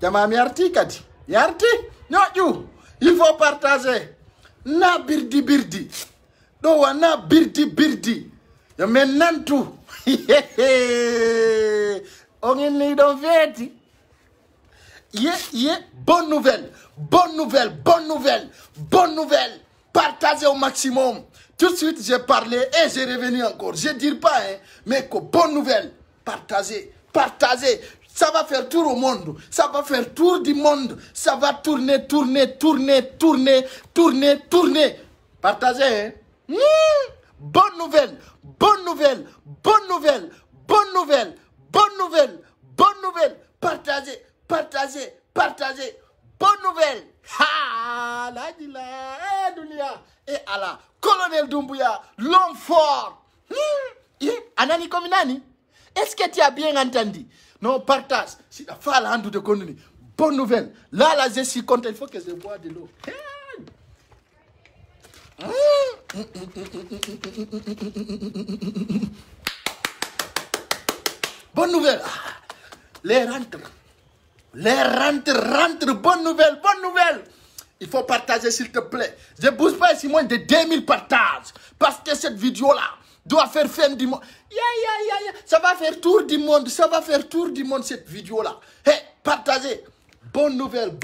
Jamam yarti kati. Yarti. Non, il faut partager. Na birdi. Do wana birdi. Yo menantu. On est dans veti. Bonne nouvelle. Partagez au maximum. Tout de suite, j'ai parlé et j'ai revenu encore. Je ne dis pas, mais que bonne nouvelle. Partagez. Ça va faire tour au monde. Ça va faire tour du monde. Ça va tourner. Partagez. Bonne nouvelle. Partagez. Bonne nouvelle. Ha! La dunia. Et Allah. Colonel Doumbouya, l'homme fort. Anani Kominani. Est-ce que tu as bien entendu? Non, partage. Si la femme a de connu. Bonne nouvelle. Là, je suis content. Il faut que je bois de l'eau. Bonne nouvelle. Les rentrent. Bonne nouvelle. Il faut partager, s'il te plaît. Je ne bouge pas ici moins de 2000 partages. Parce que cette vidéo-là doit faire fin du monde. Ça va faire tour du monde. Cette vidéo-là. Hey, partagez. Bonne nouvelle.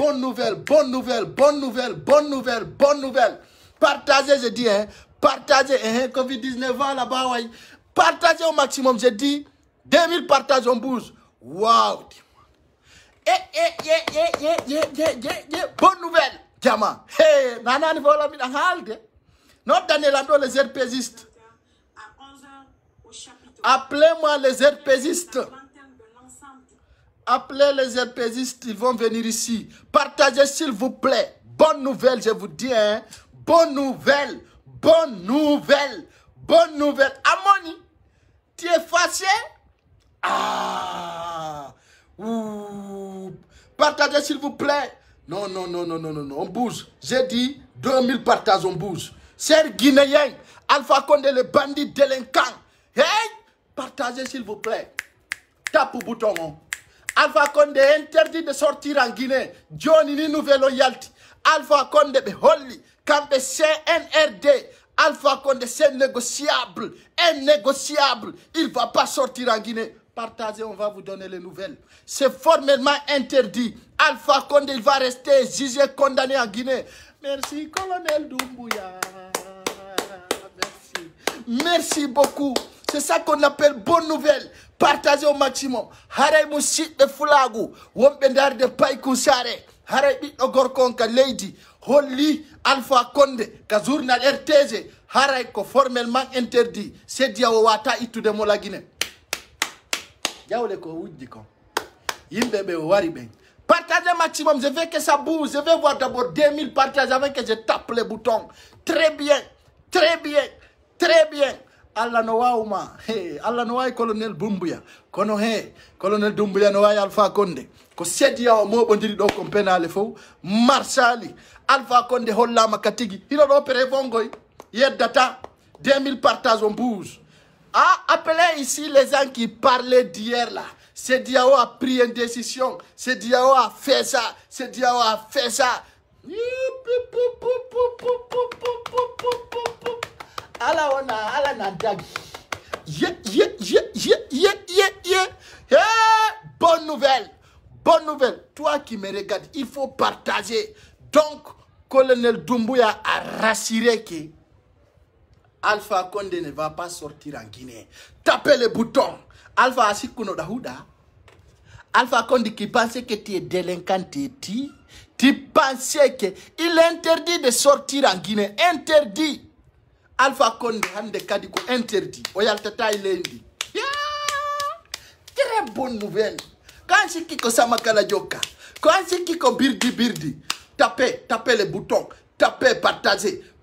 Partagez, je dis, partagez, Covid-19 là-bas, ouais. Partagez au maximum, je dis, 2000 partages, on bouge. Waouh. Bonne nouvelle, diamant. Hey, nanan vola mi halde. Non, Danielando, les RPGistes. Appelez-moi les RPGistes. Appelez les RPGistes, ils vont venir ici. Partagez, s'il vous plaît. Bonne nouvelle, je vous dis, Bonne nouvelle. Amoni, tu es fâché? Partagez, s'il vous plaît. Non. On bouge. J'ai dit 2000 partages, on bouge. Chers Guinéens, Alpha Condé, le bandit délinquant. Hey, partagez, s'il vous plaît. Tape au bouton. Alpha Condé interdit de sortir en Guinée. Johnny ni nouvelle loyauté. Alpha Condé be holly. Quand CNRD, Alpha Condé, c'est négociable. Innégociable. Il ne va pas sortir en Guinée. Partagez, on va vous donner les nouvelles. C'est formellement interdit. Alpha Condé, il va rester jugé, condamné en Guinée. Merci, colonel Doumbouya. Merci beaucoup. C'est ça qu'on appelle bonne nouvelle. Partagez au maximum. Haray Moussit de Foulagu. Wombendar de Païkoussare. Haray Bito Gorkonka Lady. Holly Alpha Condé. Ka journal RTG. Haray ko formellement interdit. C'est Diawata itu de Mola Guinée. Diawle ko wuddi ko. Yimbebe wari. Partagez maximum. Je veux que ça bouge. Je veux voir d'abord 2000 partages avant que je tape les boutons. Très bien. Allah no wauma. Hey, Allah no way colonel Doumbouya. Kono colonel Doumbouya no way Alpha Condé. Ko sedia o mo bondiri do ko penale fo Marsali Alpha Condé hollama katigi. Hino do opéré vongoy. Yeddata 2000 partages on bouge. Appelez ici les gens qui parlaient d'hier là. C'est Diao a pris une décision. C'est Diao a fait ça. Ala na dagi. Bonne nouvelle. Toi qui me regardes, il faut partager. Donc, colonel Doumbouya a rassuré que Alpha Condé ne va pas sortir en Guinée. Tapez le bouton. Alpha Asikuno Dahuda. Alpha Condé qui pensait que tu es délinquant, tu pensais qu'il est interdit de sortir en Guinée. Interdit. Alpha Condé, Hande Kadiko, interdit. Oyaltata Ilendi. Très bonne nouvelle. Quand c'est Kiko Samakala Joka, quand c'est Kiko Birdi, tapez le bouton,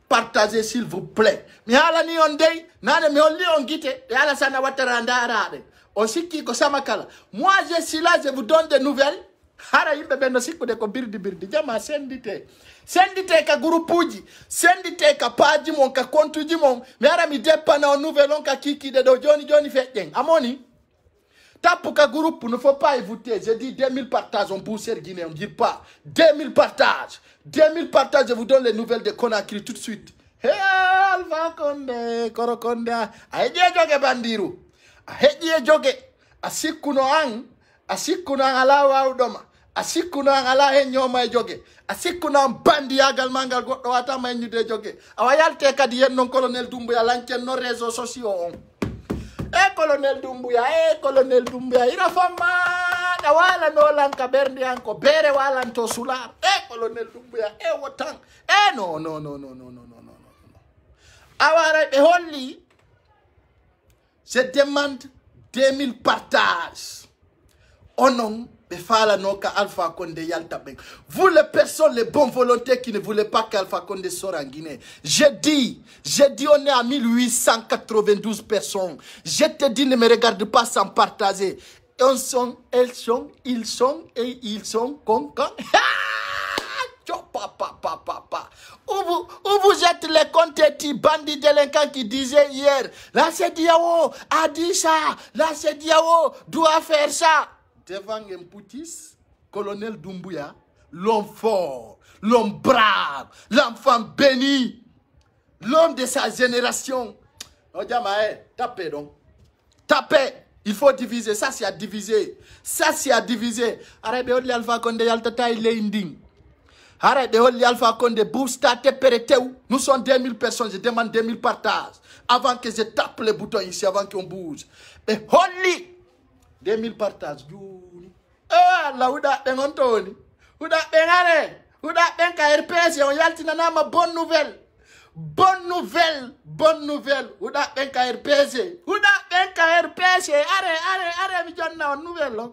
partagez s'il vous plaît. Mais ala ni on day, nane me oli on gite, et ala sana wataranda arade. Aussi Kiko Samakala. Moi je suis là, je vous donne des nouvelles. Hara yimbe beno siku de ko birdi jama sendite ka grupuji sendite ka page mon ka kontuji mon mi ara mi depana on nouvelle on ka kiki de do joni fetjen amoni tape ka groupe ne faut pas éviter je dis 2000 partages on booste Guinée on dit pas 2000 partages je vous donne les nouvelles de Conakry tout de suite. Hey Alpha Condé Koro Condé aje joge bandiru aje joge asikuno ang ala wawdoma asikuno ang ala hen nyoma joge asikuno bandi yagal mangal goddo wata may nyude joge awayalte kadi yen non colonel Doumbouya lanken no réseaux sociaux on colonel Doumbouya ira fama da wala no lanka berndi anko bere wala to sular colonel Doumbouya wotan no awara be holli je demande 2000 partages onon be fala noka Alpha Condé yalta ben. Vous les personnes, les bonnes volontés qui ne voulaient pas qu'Alpha Condé sorte en Guinée. J'ai dit on est à 1892 personnes. Je te dis ne me regarde pas sans partager. Ils sont concans. Où vous êtes les contétis bandits délinquants qui disaient hier, la CEDEAO a dit ça, la CEDEAO doit faire ça. Devant un poutis, colonel Doumbouya, l'homme fort, l'homme brave, l'enfant béni, l'homme de sa génération. Oh, tapez donc. Tapez. Il faut diviser. Ça, c'est à diviser. Arrête de Alpha Condé, Yaltata, il est inding. Arrête de Alpha Condé, Bousta, Tepereteu. Nous sommes 2000 personnes. Je demande 2000 partages. Avant que je tape les boutons ici, avant qu'on bouge. Mais Holly, 2000 partages. La ouda dengontoni. Ouda dengare. Ouda denka RPS. On yaltina nama bonne nouvelle. Bonne nouvelle. Ouda denka RPS. Are mijonna nouvelle.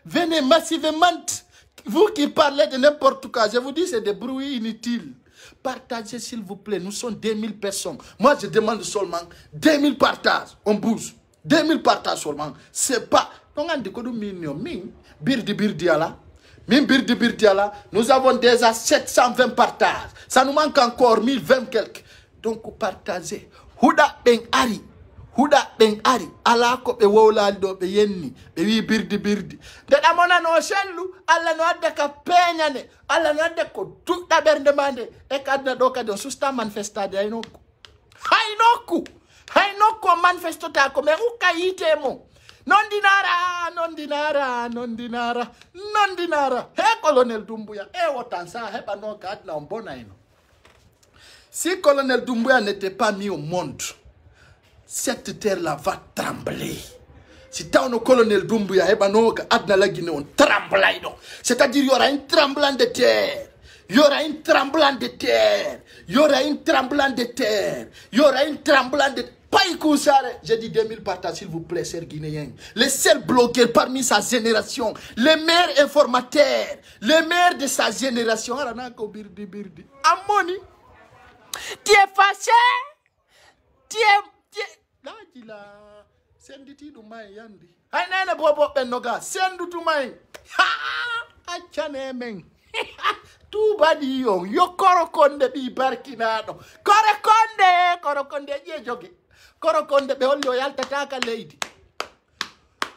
Venez massivement. Vous qui parlez de n'importe quoi, je vous dis c'est des bruits inutiles. Partagez s'il vous plaît. Nous sommes 2000 personnes. Moi je demande seulement 2000 partages. On bouge. 2000 partages seulement. C'est pas. Nous avons déjà 720 partages. Ça nous manque encore 1020 quelques. Donc partagez. Huda ben ari. Ala ko be wowlal do be yenni. Be wi birdi. De amona no sellu. Alla no adde ka peñane. Alla no adde ko tudda bernde mande. E kadna do kadi susta manifestade aynoku. Haynoko manifestota ko me ukayite mo. Non dinara. Colonel Doumbouya. Wotan sa heba no kadna on bonaino. Si colonel Doumbouya n'était pas mis au monde, cette terre-là va trembler. Si tant le colonel Doumbouya heba no kadna la Guinée on tremble. C'est-à-dire il y aura un tremblement de terre. Il y aura un tremblement de terre. J'ai dit 2000 partages, s'il vous plaît, chers Guinéens. Les seuls blogueurs parmi sa génération, les meilleurs informateurs, les meilleurs de sa génération. Amoni, tu es fâché? Tu es... Là, il a... Senditi du mai yandi. Ay nene bobo benoga. Sendu tu mai. Ha! Achane men. Tu badi yo. Yo korokonde bi barkinado. Korokonde je jogi. Korokonde be holli o yaltataka leydi.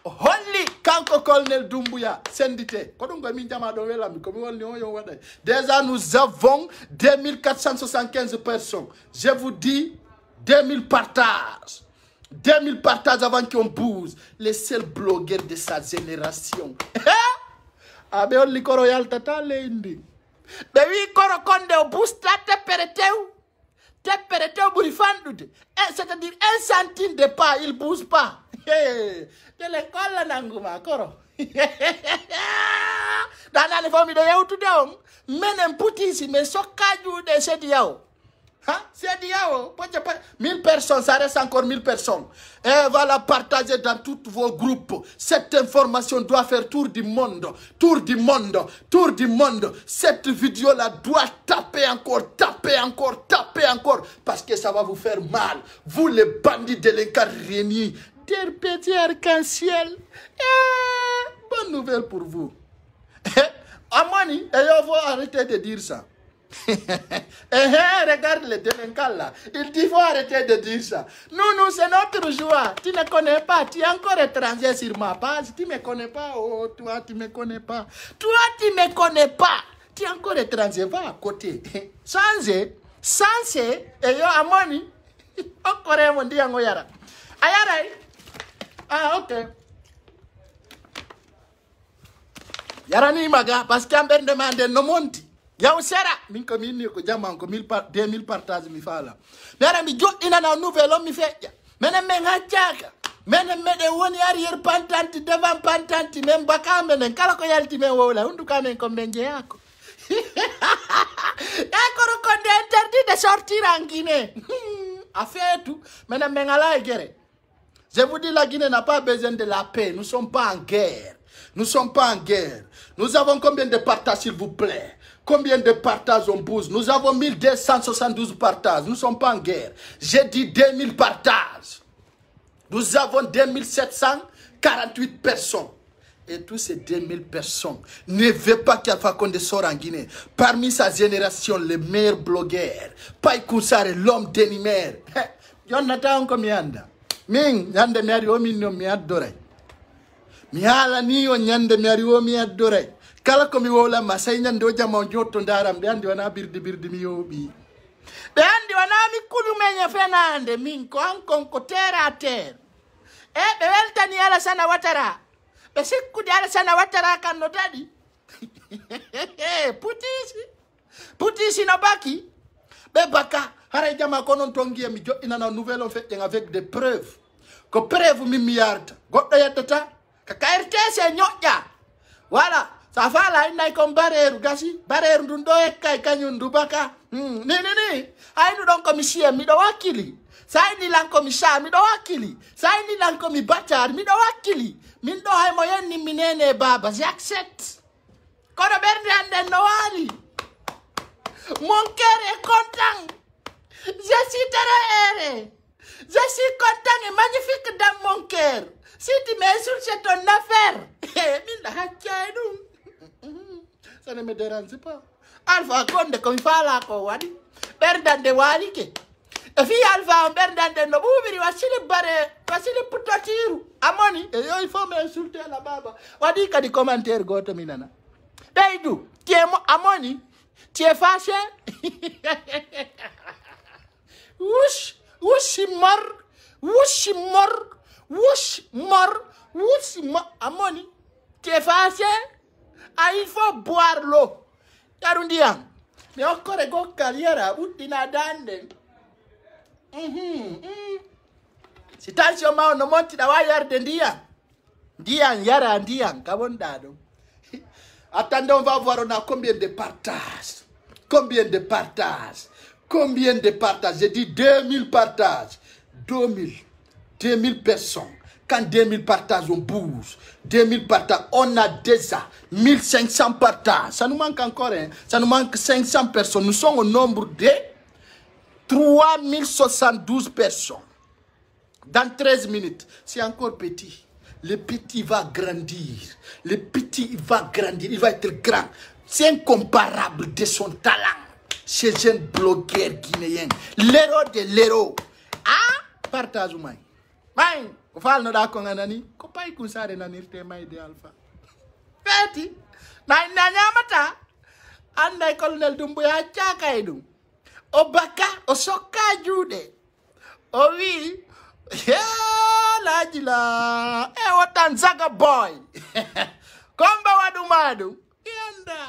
Holli kanko colonel Doumbouya sendite. Kodungo min jama do welami ko mi wonni on yo waday. Déjà nous avons 2475 personnes. Je vous dis 2000 partages. 2000 partages avant qu'on bouge. Les seuls blogueurs de sa génération. Abe holli koro yaltata leydi. Be wi korokonde o busta tepereteu. Tepereteu buri fandude. C'est-à-dire 1 centime de pas, il bouge pas. De l'école nanguma koro. Dans la famille de Yaoutoudéon, menem poutisi me sokaju de CEDEAO. CEDEAO, 1000 personnes, ça reste encore 1000 personnes. Et voilà, partagez dans tous vos groupes. Cette information doit faire tour du monde. Cette vidéo-là doit taper encore. Parce que ça va vous faire mal. Vous, les bandits délinquants réunis. Des petits arc-en-ciel. bonne nouvelle pour vous. Amani, il faut arrêter de dire ça. Regarde les délinquants là. Il dit faut arrêter de dire ça. Nous, c'est notre joie. Tu ne connais pas. Tu es encore étranger sur ma page. Tu ne me connais pas. Oh, toi, tu ne me connais pas. Toi, tu ne me connais pas. Tu es encore étranger. Va à côté. Sans et yo Amani. Encore mon dia ngoyara. Ayara. Ah, ok. Yara ni maga parce que amber demande no monti. Yaw sera min ko min ko jamman ko 2000 partage mi fala. Yara mi joddina na nouvelle mi feƴƴa. Menen men haccaka. Menen meden woni arrière pantante devant pantante men baka menen kala ko yalti men wowla hundu kamen ko men jeyako. D'accord, qu'on est interdit de sortir en Guinée. A fait tout. Menen men ala guerre. Je vous dis, la Guinée n'a pas besoin de la paix. Nous ne sommes pas en guerre. Nous ne sommes pas en guerre. Nous avons combien de partages, s'il vous plaît? Combien de partages on pousse? Nous avons 1272 partages. Nous ne sommes pas en guerre. J'ai dit 2000 partages. Nous avons 2748 personnes. Et tous ces 2000 personnes ne veulent pas qu'Alpha Condé sorte en Guinée. Parmi sa génération, les meilleurs blogueurs. Pai Kounsare, l'homme d'Enimer. Jonathan Komianda. Ming, nyande miari o minno mi addore. Mi hala ni o nyande miari o mi addore. Kala ko mi wola ma say nyande o jama jotto ndaram be andi wana birdi mi yobi. Be andi wana mi kulu menya fenande min ko ankon ko terre à terre. Be weltani ala sana watara. Be sikku di ala sana watara kan no dadi. Putisi no baki. Be baka. Hare jama konon tongi mi joɗɗina na nouvelle on fait avec des preuves. Ko preuve mi yarta. Goɗɗo yeddata ka RTS ñoƴƴa. Voilà, ça fa la inay kom bareru gasi. Bareru ndun ɗo ekkay kañum ndu baka. Ni. Aynu ɗon komi siye miɗo wakkili. Sayni lan komi sha miɗo wakkili. Sayni lan komi bacar miɗo wakkili. Min ɗo hay mo yenni mi nene baba. J'accepte. Kono ɓernde anden no wali. Mon cœur est content. Je suis très heureux. Je suis content et magnifique dans mon cœur. Si tu m'insultes, c'est ton affaire. Ça ne me dérange pas. Alpha Condé, comme il fait là, Berdande Walike. Et puis Alpha, Berdande Nobubiri, voici le barré, voici le putotiru. Amoni, et il faut m'insulter la baba. Wadi ka di commentaire goto minana. Beidou, tu es Amoni, tu es fâché? Wush mort. Amoni, tu es fâché? Ah, il faut boire l'eau. Yarundian, mais encore go carrière, ou dinadande. C'est tension ma no monti da wayar de Ndian, yara Ndian, kabondado. Attendez, on va voir, on a combien de partages? Combien de partages? Combien de partages? J'ai dit 2000 partages. 2000 personnes. Quand 2000 partages, on bouge. 2000 partages, on a déjà 1500 partages. Ça nous manque encore, hein? Ça nous manque 500 personnes. Nous sommes au nombre de 3072 personnes. Dans 13 minutes, c'est encore petit. Le petit va grandir. Le petit va grandir. Il va être grand. C'est incomparable de son talent. Ces jeunes blogueurs guinéens. L'héros de l'héros. Ah, partage moi. Maï, ko fal no da ko nganani, ko Pai Kounsare nanirte may de Alpha. Feti, na nyamata. Anday colonel Doumbouya chakay dum. O baka, o soka jude. O wi, la jila. E wotan zaga boy. Komba wadu madu. Yanda.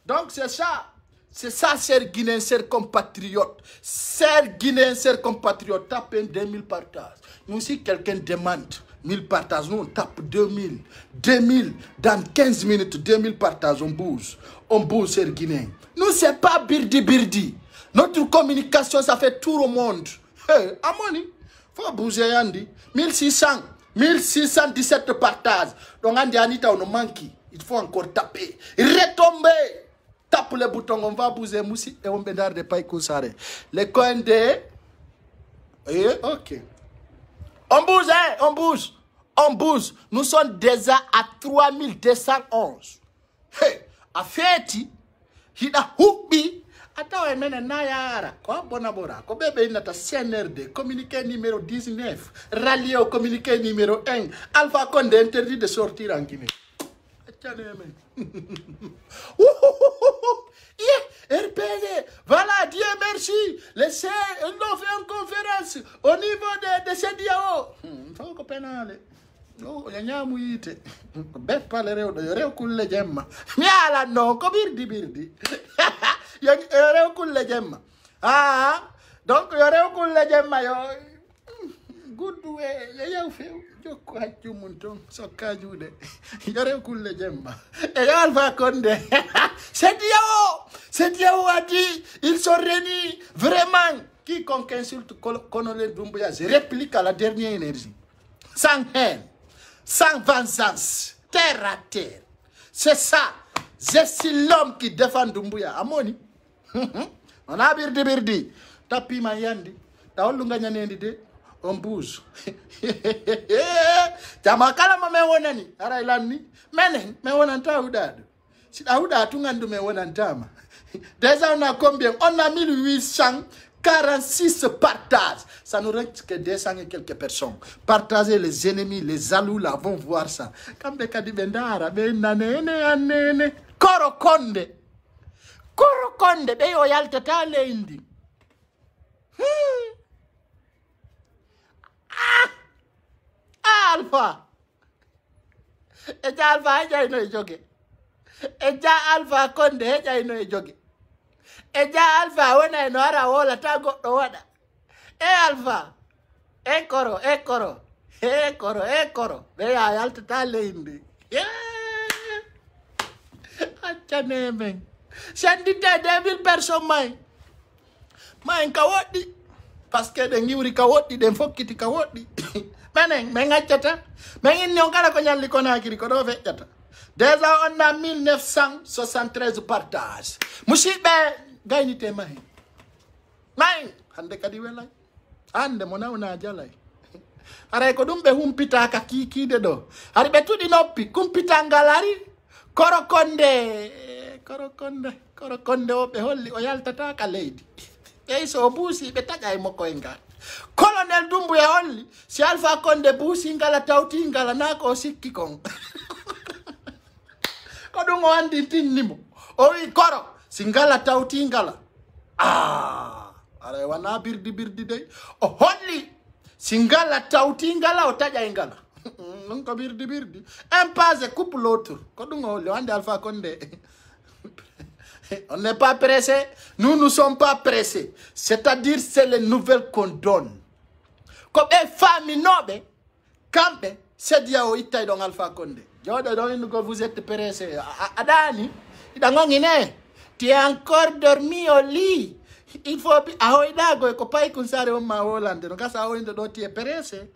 Donc c'est ça. C'est ça, chers Guinéens, chers compatriotes. Chers Guinéens, chers compatriotes, tapez 2000 partages. Nous, si quelqu'un demande 1000 partages, nous, on tape 2000. 2000, dans 15 minutes, 2000 partages, on bouge. On bouge, chers Guinéens. Nous, c'est pas birdi. Notre communication, ça fait tout le monde. Hey, Amoni, faut bouger, Andy. 1617 partages. Donc, Andy Anita, on nous manque. Il faut encore taper. Retomber. Tape le bouton, on va bouger Moussi et on bédard de Pai Kounsare. Les coins de... Ok. On bouge, hein, on bouge. On bouge. Nous sommes déjà à 3211. Hey, à fêti, il a houbi. Attends, il mène Nayara. Quoi, bonabora. Quoi, bébé, il a ta CNRD. Communiqué numéro 19. Rallié au communiqué numéro 1. Alpha Condé interdit de sortir en Guinée. RPG, voilà, Dieu merci. Les CR, ils ont fait une conférence au niveau de CEDEAO. Faut que pénale. No, yanyamu yite. Bet pale reo kulle jemma. Miala no, ko birdi. Reo kulle jemma. Ah, donc reo kulle jemma yo. Good way, yow few. Jokko haccu mun ton sokka juude. Reo kulle jemma. Et Alpha Condé. CEDEAO a dit, ils sont réunis. Vraiment, quiconque insulte colonel Doumbouya, je réplique à la dernière énergie. Sans haine. Sans vengeance, terre à terre. C'est ça. Je suis l'homme qui défend Doumbouya. Amoni. On a birdi. Tapi mayandi. Ta olunga nyanendi de. On bouge. Tamakala ma mewonani. Ara ilani. Menen. Mewonanta udadu. Si Aouda tungandu mewonantama. Déjà on a combien? On a 1846 partages. Ça nous reste que 200 et quelques personnes. Partager les ennemis, les alous là vont voir ça. Kambe kadibendara be nanene anene. Korokonde. Korokonde be yo yalta tale indi. Alpha. Eja Alpha eja ino ejoge. Eja Alpha Condé eja ino ejoge. Eja Alpha wena ino ara wola tago do wada. Alpha. Ekoro. Be ya yalta tale indi. Achaneme. Sendite 2000 personnes mai. Mai kawodi. Parce que de ngiuri kawodi den fokiti kawodi. Menen mengachata. Mengin nyongala ko nyalli ko nakiri ko do fechata. Déjà on a 1973 partages. Mushibe gaynite mai. Mai hande kadi welay. Ande mona una jalay. Aray ko dum be humpita ka kide do. Ari be tudi noppi kumpita ngalari. Korokonde o be holli o yaltata ka leydi. E so busi be tagay moko enga. Colonel Doumbouya holli si Alpha Condé busi ngala tawti ngala nako sikki kon. Ko dum o andi tinnimo. O wi koro singala tawti ngala. Aray wana birdi dey. O holli singala tawti ngala o taja ngala. Non ko birdi. Un pas coupe l'autre. Ko dum o le andi Alpha Condé. On n'est pas pressé. Nous ne sommes pas pressés. C'est-à-dire, c'est les nouvelles qu'on donne. Comme une famille noble, campe, c'est dia o itaï dans Alpha Condé. Vous êtes pressé. Adani, tu es encore dormi au lit. Il faut tu es pressé.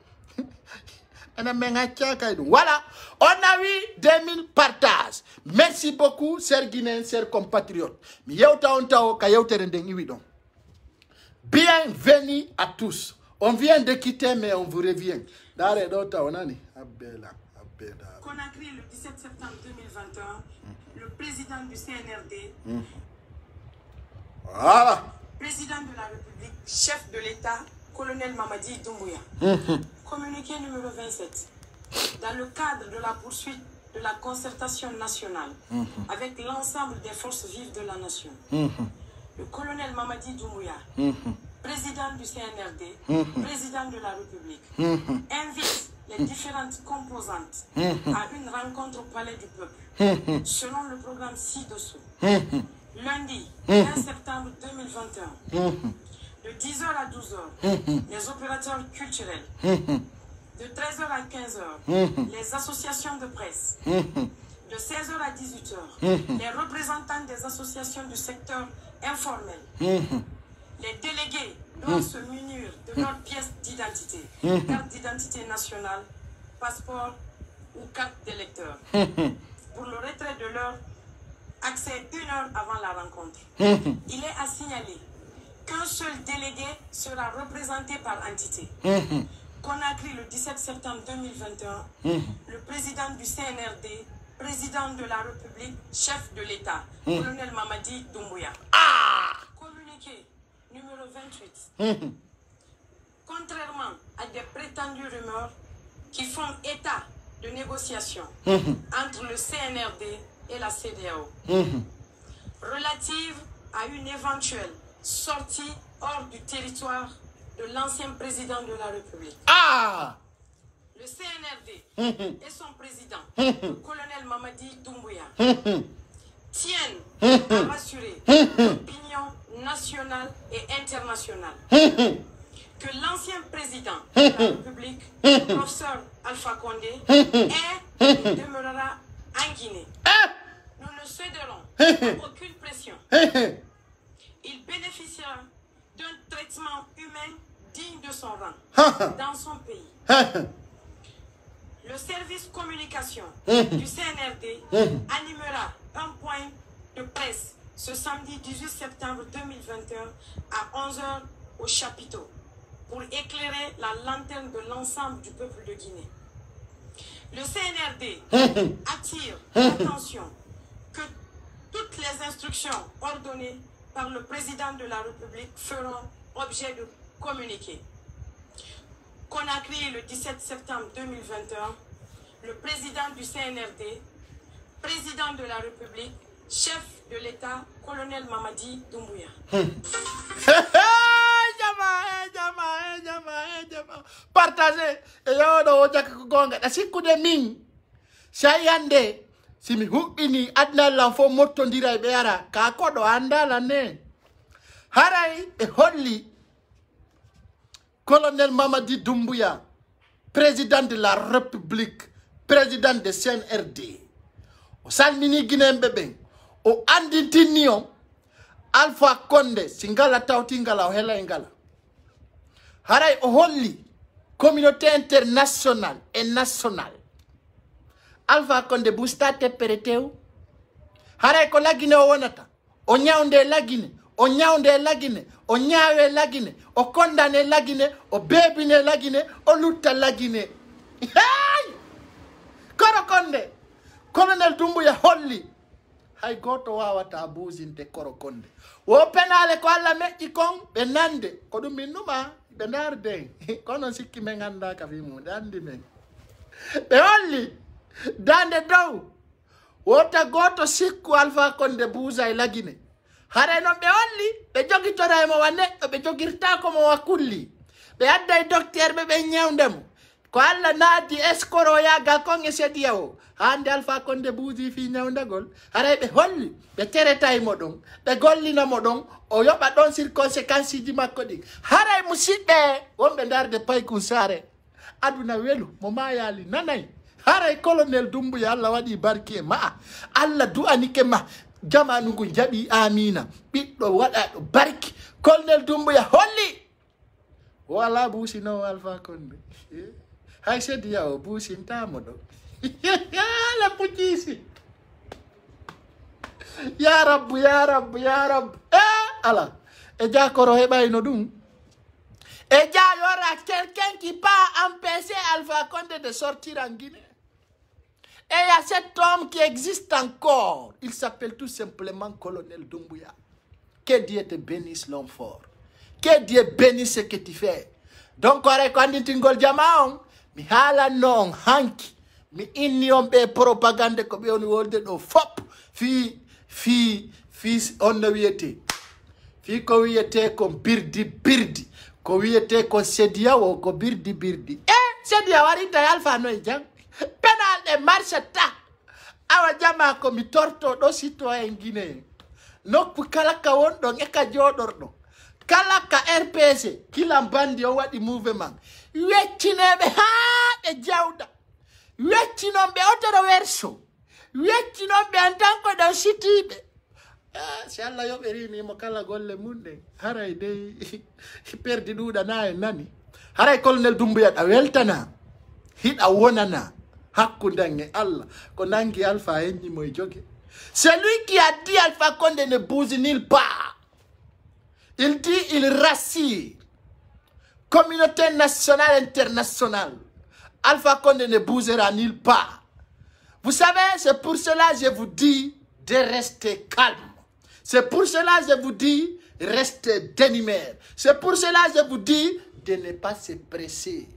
Voilà, on a eu 2000 partages. Merci beaucoup, chers Guinéens, chers compatriotes. Bienvenue à tous. On vient de quitter, mais on vous revient. Conakry, le 17 septembre 2021, le président du CNRD, voilà. Président de la République, chef de l'État, colonel Mamadi Doumbouya. Communiqué numéro 27. Dans le cadre de la poursuite de la concertation nationale avec l'ensemble des forces vives de la nation, le colonel Mamadi Doumbouya, président du CNRD, président de la République, invite les différentes composantes à une rencontre au Palais du Peuple, selon le programme ci-dessous. Lundi 15 septembre 2021, de 10h à 12h, les opérateurs culturels. De 13h à 15h, les associations de presse. De 16h à 18h, les représentants des associations du secteur informel. Les délégués doivent se munir de leur pièce d'identité, carte d'identité nationale, passeport ou carte d'électeur. Pour le retrait de leur accès 1 heure avant la rencontre. Il est à signaler qu'un seul délégué sera représenté par entité. Conakry le 17 septembre 2021, le président du CNRD, président de la République, chef de l'État, colonel Mamadi Doumbouya. Communiqué numéro 28. Contrairement à des prétendues rumeurs qui font état de négociations entre le CNRD et la CEDEAO, relative à une éventuelle sortie hors du territoire de l'ancien président de la République. Le CNRD et son président, le colonel Mamadi Doumbouya, tiennent à rassurer l'opinion nationale et internationale que l'ancien président de la République, le professeur Alpha Condé, est et demeurera en Guinée. Nous ne céderons à aucune pression. Il bénéficiera d'un traitement humain digne de son rang dans son pays. Le service communication du CNRD animera un point de presse ce samedi 18 septembre 2021 à 11h au chapiteau pour éclairer la lanterne de l'ensemble du peuple de Guinée. Le CNRD attire l'attention que toutes les instructions ordonnées par le président de la République feront objet de communiqué. Conakry le 17 septembre 2021, le président du CNRD, président de la République, chef de l'État, colonel Mamadi Doumbouya. Partagez et yo jak gonga da sikkude min sayande simi hubbini adna l'enfant mottondira be ara ka kodo andala ne haray e holli colonel Mamadi Doumbouya, président de la République, président de CNRD o salmini Guinéen bebe o andintinion Alpha Condé singala tawtingala o hela ngala haray o holli communauté internationale et nationale Alpha Condé busta teperetew haray ko lagine o wonata o nyawnde lagine o nyawnde lagine o nyaawe lagine o condamné lagine o bebine lagine o lutta lagine hey Koro Condé colonel Doumbouya holli hay goto wawata buusinte Koro Condé wo penale ko alla meƴƴi kon ɓe nande ko ɗum min numa ɓe darde kono sikki men ganda ka fi mum andi men ɓe holli dande dow wota goto sikku Alpha Condé buusa e lagine hare non ɓe holli ɓe jogitora e mo wa neɗɗo ɓe jogirta ko mo wa kulli ɓe adda e docteur ɓe ñawdemo ko Allah naadi escoro yaga kon e sediya o hande Alpha Condé buusi fi ñawdagol haray ɓe holli ɓe tereta mo ɗon ɓe gollinamo ɗon o yoɓa ɗon circonséquence ji makko ɗi haray musidɓe wonɓe darde paykun sare aduna welu mo mayali nanay haray colonel Doumbouya Allah waɗi barki e ma Allah du'anike ma jamanu ngu jaɓi amina ɓiɗɗo waɗaɗo barki colonel Doumbouya holli wala buusino Alpha Condé hay sediya o buusintamo ɗo la puccisi ya rabbu ya rabbu ya rabbu ala e jakoro heɓayno ɗum e yora quelqu'un qui pas empêché Alpha Condé de sortir en Guinée. Et il y a cet homme qui existe encore. Il s'appelle tout simplement colonel Doumbouya. Que Dieu te bénisse l'homme fort. Que Dieu bénisse ce que tu fais. Donc, quand tu tingol jamaon, mi hala non hanki. Mi inni on be propagande ko be on wolde do fop fi on no wiete. Fi ko wiete ko birdi. Ko wiete ko sediawo ko birdi. Sedia warita Alpha no jang. Penal de marche ta awa jama ko mi torto do citoyen Guinée nokku kala ka wonɗo e ka jodorɗo kala ka RPC kila bandi o waɗi mouvement weccineɓe haa ɓe jawda weccinoɓe otoro verso weccinoɓe en tan ko ɗo sitiɓe si Allah yoɓerinimo kala golle mum ɗen haray dey perdi ɗuɗana en nani haray colonel Doumbouya ɗa weltana hiɗa wonana hakkundan e Allah ko nangi Alpha enni moy jogue. Celui qui a dit Alpha Condé ne bouge nulle part. Il dit il rassure communauté nationale internationale, Alpha Condé ne bougera nulle part. Vous savez, c'est pour cela que je vous dis de rester calme. C'est pour cela que je vous dis de rester dénumère. C'est pour cela que je vous dis de ne pas se presser.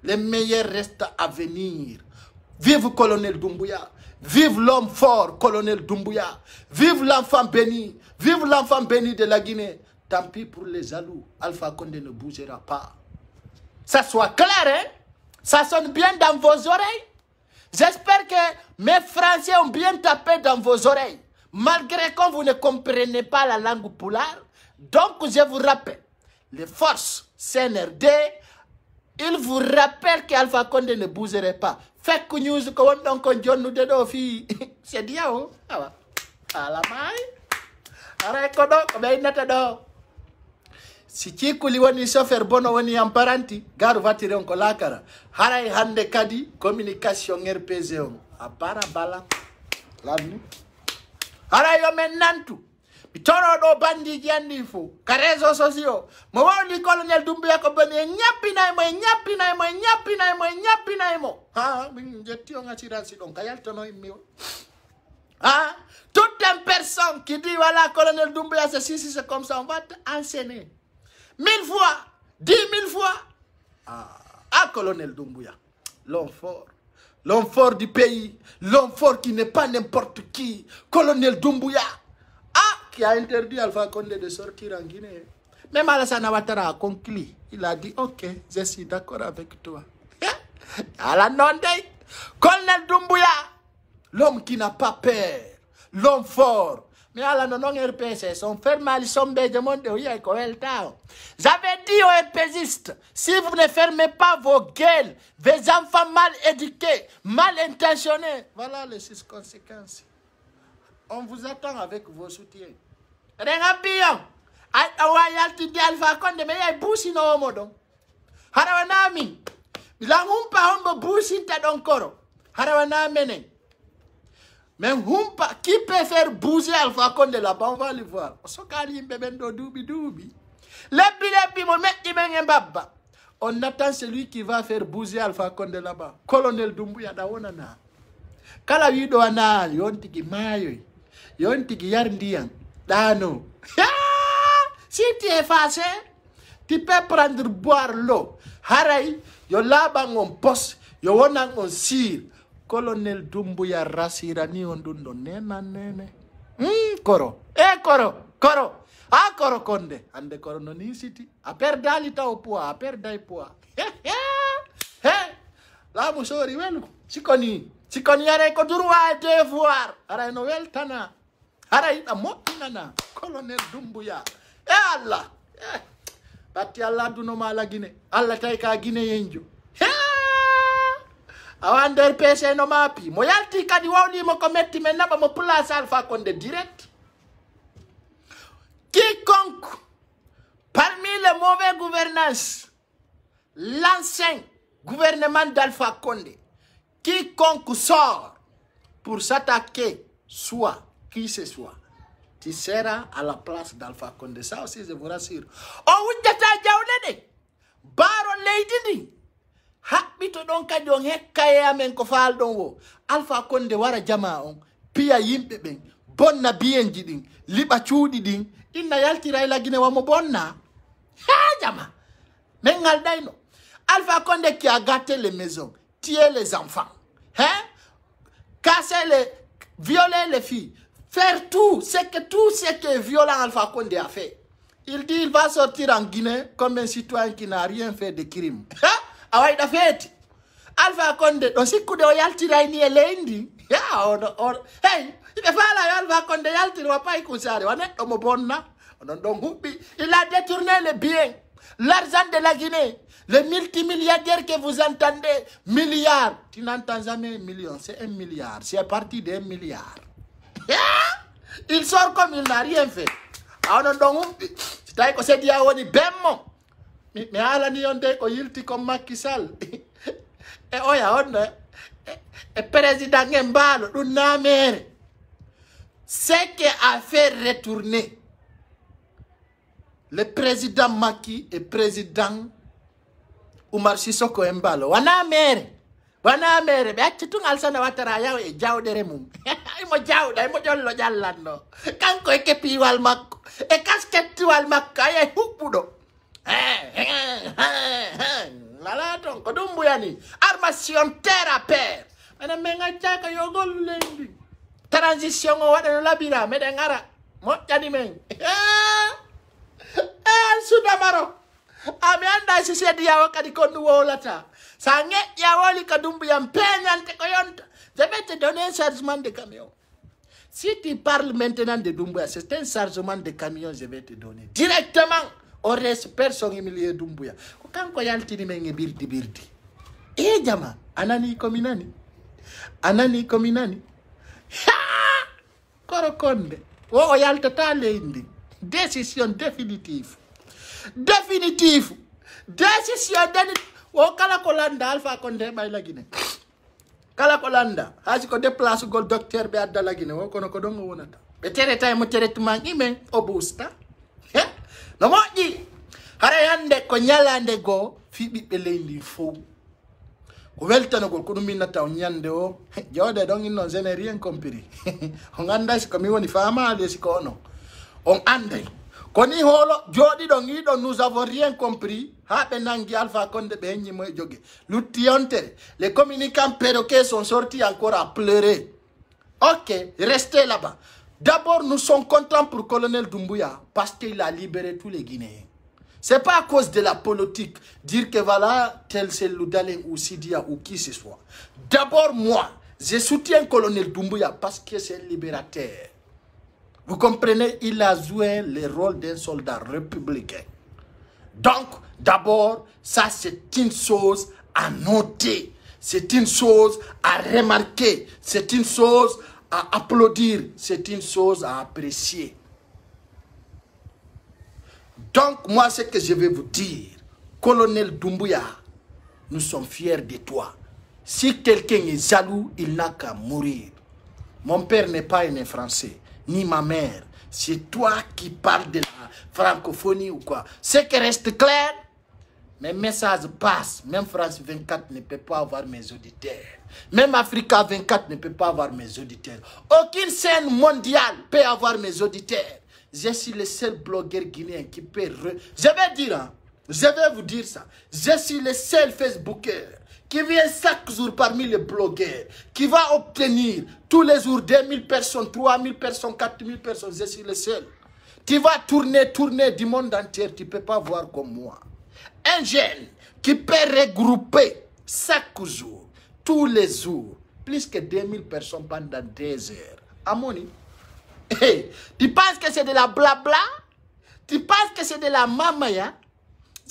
Le meilleur reste à venir. Vive Colonel Doumbouya. Vive l'homme fort, Colonel Doumbouya. Vive l'enfant béni. Vive l'enfant béni de la Guinée. Tant pis pour les jaloux. Alpha Condé ne bougera pas. Ça soit clair, hein? Ça sonne bien dans vos oreilles. J'espère que mes Français ont bien tapé dans vos oreilles. Malgré que vous ne comprenez pas la langue poulard. Donc, je vous rappelle, les forces CNRD, ils vous rappellent qu'Alpha Condé ne bougerait pas. Faites que nous, c'est dia, oh. Si tu kuli woni chauffeur bono woni amparanti garu vatire on ko lakara haray hande kadi communication RPG on apara bala lani haray yo men nantu bitoro do bandi jandi fo ka réseaux sociaux mo wawli colonel Doumbouya ko bani ñapinay mo ha min jetti on assurance don kayal tono immi ah toute une personne qui dit voilà colonel Doumbouya c'est si c'est comme ça on va enchaîner 1000 fois, 10 000 fois. Ah, colonel Doumbouya, l'homme fort du pays, l'homme fort qui n'est pas n'importe qui, colonel Doumbouya, qui a interdit Alpha Condé de sortir en Guinée. Même Alassane Ouattara a conclu, il a dit, ok, je suis d'accord avec toi. À la non-de, colonel Doumbouya, l'homme qui n'a pas peur, l'homme fort. Mais à la non RPC, son frère Malisson Bédemont de Ouya et Koel Tao. J'avais dit aux RPCistes, si vous ne fermez pas vos gueules, vos enfants mal éduqués, mal intentionnés, voilà les 6 conséquences. On vous attend avec vos soutiens. Rengapion, Awayalti di Alpha Condé, mais il y a boussi no modo. Harawanami, Langumpa Hombo boussi tadonkoro. Harawanamene. Mais qui peut faire bouger Alpha Condé là-bas? On va le voir. On attend celui qui va faire bouger Alpha Condé là-bas. Colonel Doumbouya Daonana. Kala wido ana yontiki mayo. Yontiki yarndian. Dano. Si tu es fâché, tu peux prendre boire l'eau. Haray, yo labang on poste, yo wonang on sir. Colonel Doumbouya rasirani ondundo nena nene. Koro. Koro. Koro Condé. Ande koro no ni city. A perdali ta opua, a perdai poa. La musori welu. Sikoni yare ko durwa devoir. Ara no wel tana. Ara ita motinana. Colonel Doumbouya. Allah. Bati Allah du no mala Guinée. Allah tay ka Guinée yenjo. Awander PC no mapi. Moyalti kadi wawli mo kometti men naba mo place Alpha Condé direct. Quiconque, parmi les mauvais gouvernances, l'ancien gouvernement d'Alpha Condé, quiconque sort pour s'attaquer, soit qui ce soit, tu seras à la place d'Alpha Condé. Ça aussi, je vous rassure. Oh, oui, Baro Lady. Habito don kadon hekkaye amen ko fal don wo Alpha Condé wara jama on piya yimbe ben bonna biyenji din liba cuudi din inna yaltira ila Guinée wamo bonna jama mengal dayno Alpha Condé qui a gâté les maisons, tué les enfants, casser violer les filles, faire tout ce que violent Alpha Condé a fait. Il dit il va sortir en Guinée comme un citoyen qui n'a rien fait de crime. Awai da feti Alpha Condé do sikkude o yaltira ni elendi hey ibe fala Alpha Condé yaltira wa pay kusare wa neddo mo bonna on don hubbi. Il a détourné les biens, l'argent de la Guinée, les multimilliardaires que vous entendez, milliards, tu n'entends jamais un million, c'est 1 milliard, c'est parti d'1 milliard. Il sort comme il n'a rien fait. On don hubbi c'est ko c'est dia woni bemmo. Mais ala ni onde ko yilti comme Macky Sall. E oya on e président ngembalo du namere. Ce qui a fait retourner le président Macky et président Umar Sissoko embalo wana mere be accitung alsana watara yaw e jawdere mum imo jawda imo jollo jallanno kanko e kepiwal makko e kaskettiwal makko ay hubbudo lala ton ko dumbuyani armation terre à terre ana menga chaka yogol lendi transition o wada no labira meden ara mo jani men sudamaro ami anda si sedi yawo kadi kondu wolata sange yawoli kadumbu yam peñante ko yonta je vais te donner un chargement de camion si tu parles maintenant de Doumbouya c'est un chargement de camion je vais te donner directement au reste personne milieu Doumbouya ko kanko yaltini men e birdi e jama anani kominani korokonde o yaltata leyndi décision définitive décision o kala ko landa Alpha Condé bay lagine kala ko landa hasi ko déplace gol docteur be adda lagine o kono ko dongo wonata be tere tay mo traitement imen o busta no moƴƴi hara yande ko nyalande go fi ɓiɓɓe leydi fof ko weltanogol ko ɗum minnata o ñande o jawde ɗon innon je n'ai rien compris on anda siko mi woni famade siko ono on anday koni holo jodi ɗon iɗon nous avons rien compris ha ɓe nangi Alpha Condé ɓe heññimo e jogue lutti yontere les communicants perroquets sont sortis encore à pleurer. Ok, restez là-bas. D'abord nous sommes contents pour colonel Doumbouya parce qu'il a libéré tous les Guinéens. C'est pas à cause de la politique, dire que voilà, tel c'est Loudalen ou Sidia ou qui ce soit. D'abord, moi, je soutiens colonel Doumbouya parce que c'est un libérateur. Vous comprenez, il a joué le rôle d'un soldat républicain. Donc, d'abord, ça c'est une chose à noter. C'est une chose à remarquer. C'est une chose à applaudir. C'est une chose à apprécier. Donc, moi, ce que je vais vous dire, colonel Doumbouya, nous sommes fiers de toi. Si quelqu'un est jaloux, il n'a qu'à mourir. Mon père n'est pas un Français, ni ma mère. C'est toi qui parles de la francophonie ou quoi. Ce qui reste clair, mes messages passent. Même France 24 ne peut pas avoir mes auditeurs. Même Africa 24 ne peut pas avoir mes auditeurs. Aucune scène mondiale peut avoir mes auditeurs. Je suis le seul blogueur guinéen qui peut... Je vais dire, hein, je vais vous dire ça. Je suis le seul Facebooker qui vient chaque jour parmi les blogueurs, qui va obtenir tous les jours 2000 personnes, 3000 personnes, 4000 personnes. Je suis le seul. Tu vas tourner du monde entier. Tu ne peux pas voir comme moi. Un jeune qui peut regrouper chaque jour, tous les jours, plus que 2000 personnes pendant 2 heures. Amoni. Hey, tu penses que c'est de la blabla? Tu penses que c'est de la mamaya?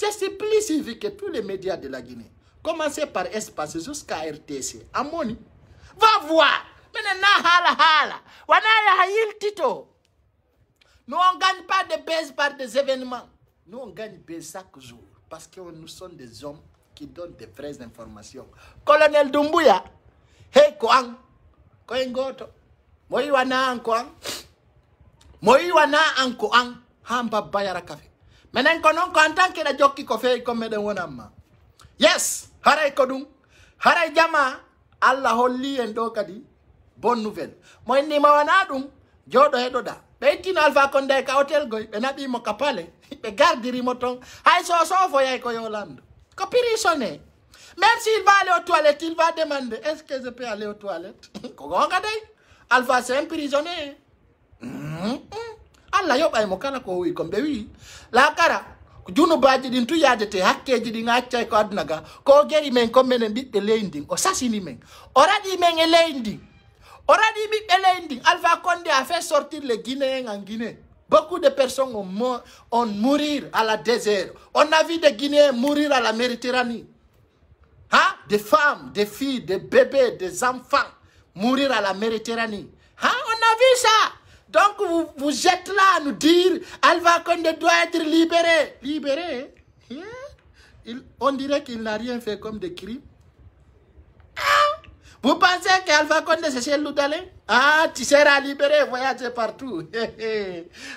Je suis plus suivi que tous les médias de la Guinée. Commencez par Espace jusqu'à RTC. Amoni. Va voir. Nous, on ne gagne pas de baisse par des événements. Nous, on gagne baisse chaque jour. Parce que nous sommes des hommes qui donnent des vraies informations. Colonel Doumbouya. Hey, Koang. Koengoto. Moi, wana Koang. Moi, wana Koang. Hamba bayara kafe. Menen konon ko en tant que la jokki ko fe ko meden wonamma. Yes, haray kodum. Haray jama Allah holli en do kadi bonne nouvelle. Mo ni ma wana dum jodo hedoda. Be tin Alpha Condé ka hotel goy be nabi mo kapale. Be gardiri mo ton. Hay so fo yay ko Yolande. Ko pirisone. Même s'il va aller aux toilettes, il va demander est-ce que je peux aller aux toilettes? Ko gonga day. Alpha c'est un prisonnier. Allah yo bay mo kala ko wi ko be wi la kara junu baaji din tu yadete hakkeji di ngacca ko aduna ga ko geri men ko menen bibbe leyndi o sasini men o radi men e leyndi o radi bibbe leyndi. Alpha Condé a fait sortir les Guinéens en Guinée. Beaucoup de personnes ont mourir à la désert. On a vu des Guinéens mourir à la Méditerranée. Hein? Des femmes, des filles, des bébés, des enfants mourir à la Méditerranée. Hein? On a vu ça. Donc vous êtes là à nous dire Alpha Condé doit être libéré. Libéré? Yeah. On dirait qu'il n'a rien fait comme des crimes. Ah. Vous pensez qu'Alpha Condé c'est chez Loudalen? Ah, tu seras libéré, voyager partout.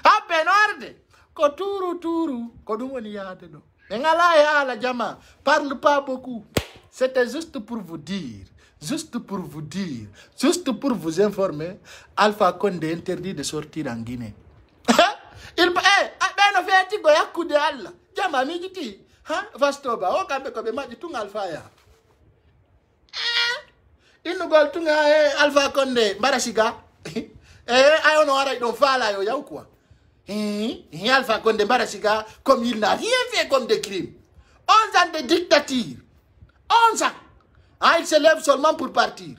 Ah, penorde. Ko turu. Ko dum woni yaade do. Mais la Jama, parle pas beaucoup. C'était juste pour vous dire, juste pour vous informer, Alpha Condé interdit de sortir en Guinée. Il fait un coup de Allah. Jama, mi Vastoba, o kambe kobe maji tunga Alpha ya. Inu gol tunga Alpha Condé, Mbarasiga. Ayo no ara idon fala yo ya quoi. Alpha Condé Mbarasiga, comme il n'a rien fait comme des crimes. 11 ans de dictature. 11 ans. Il se lève seulement pour partir.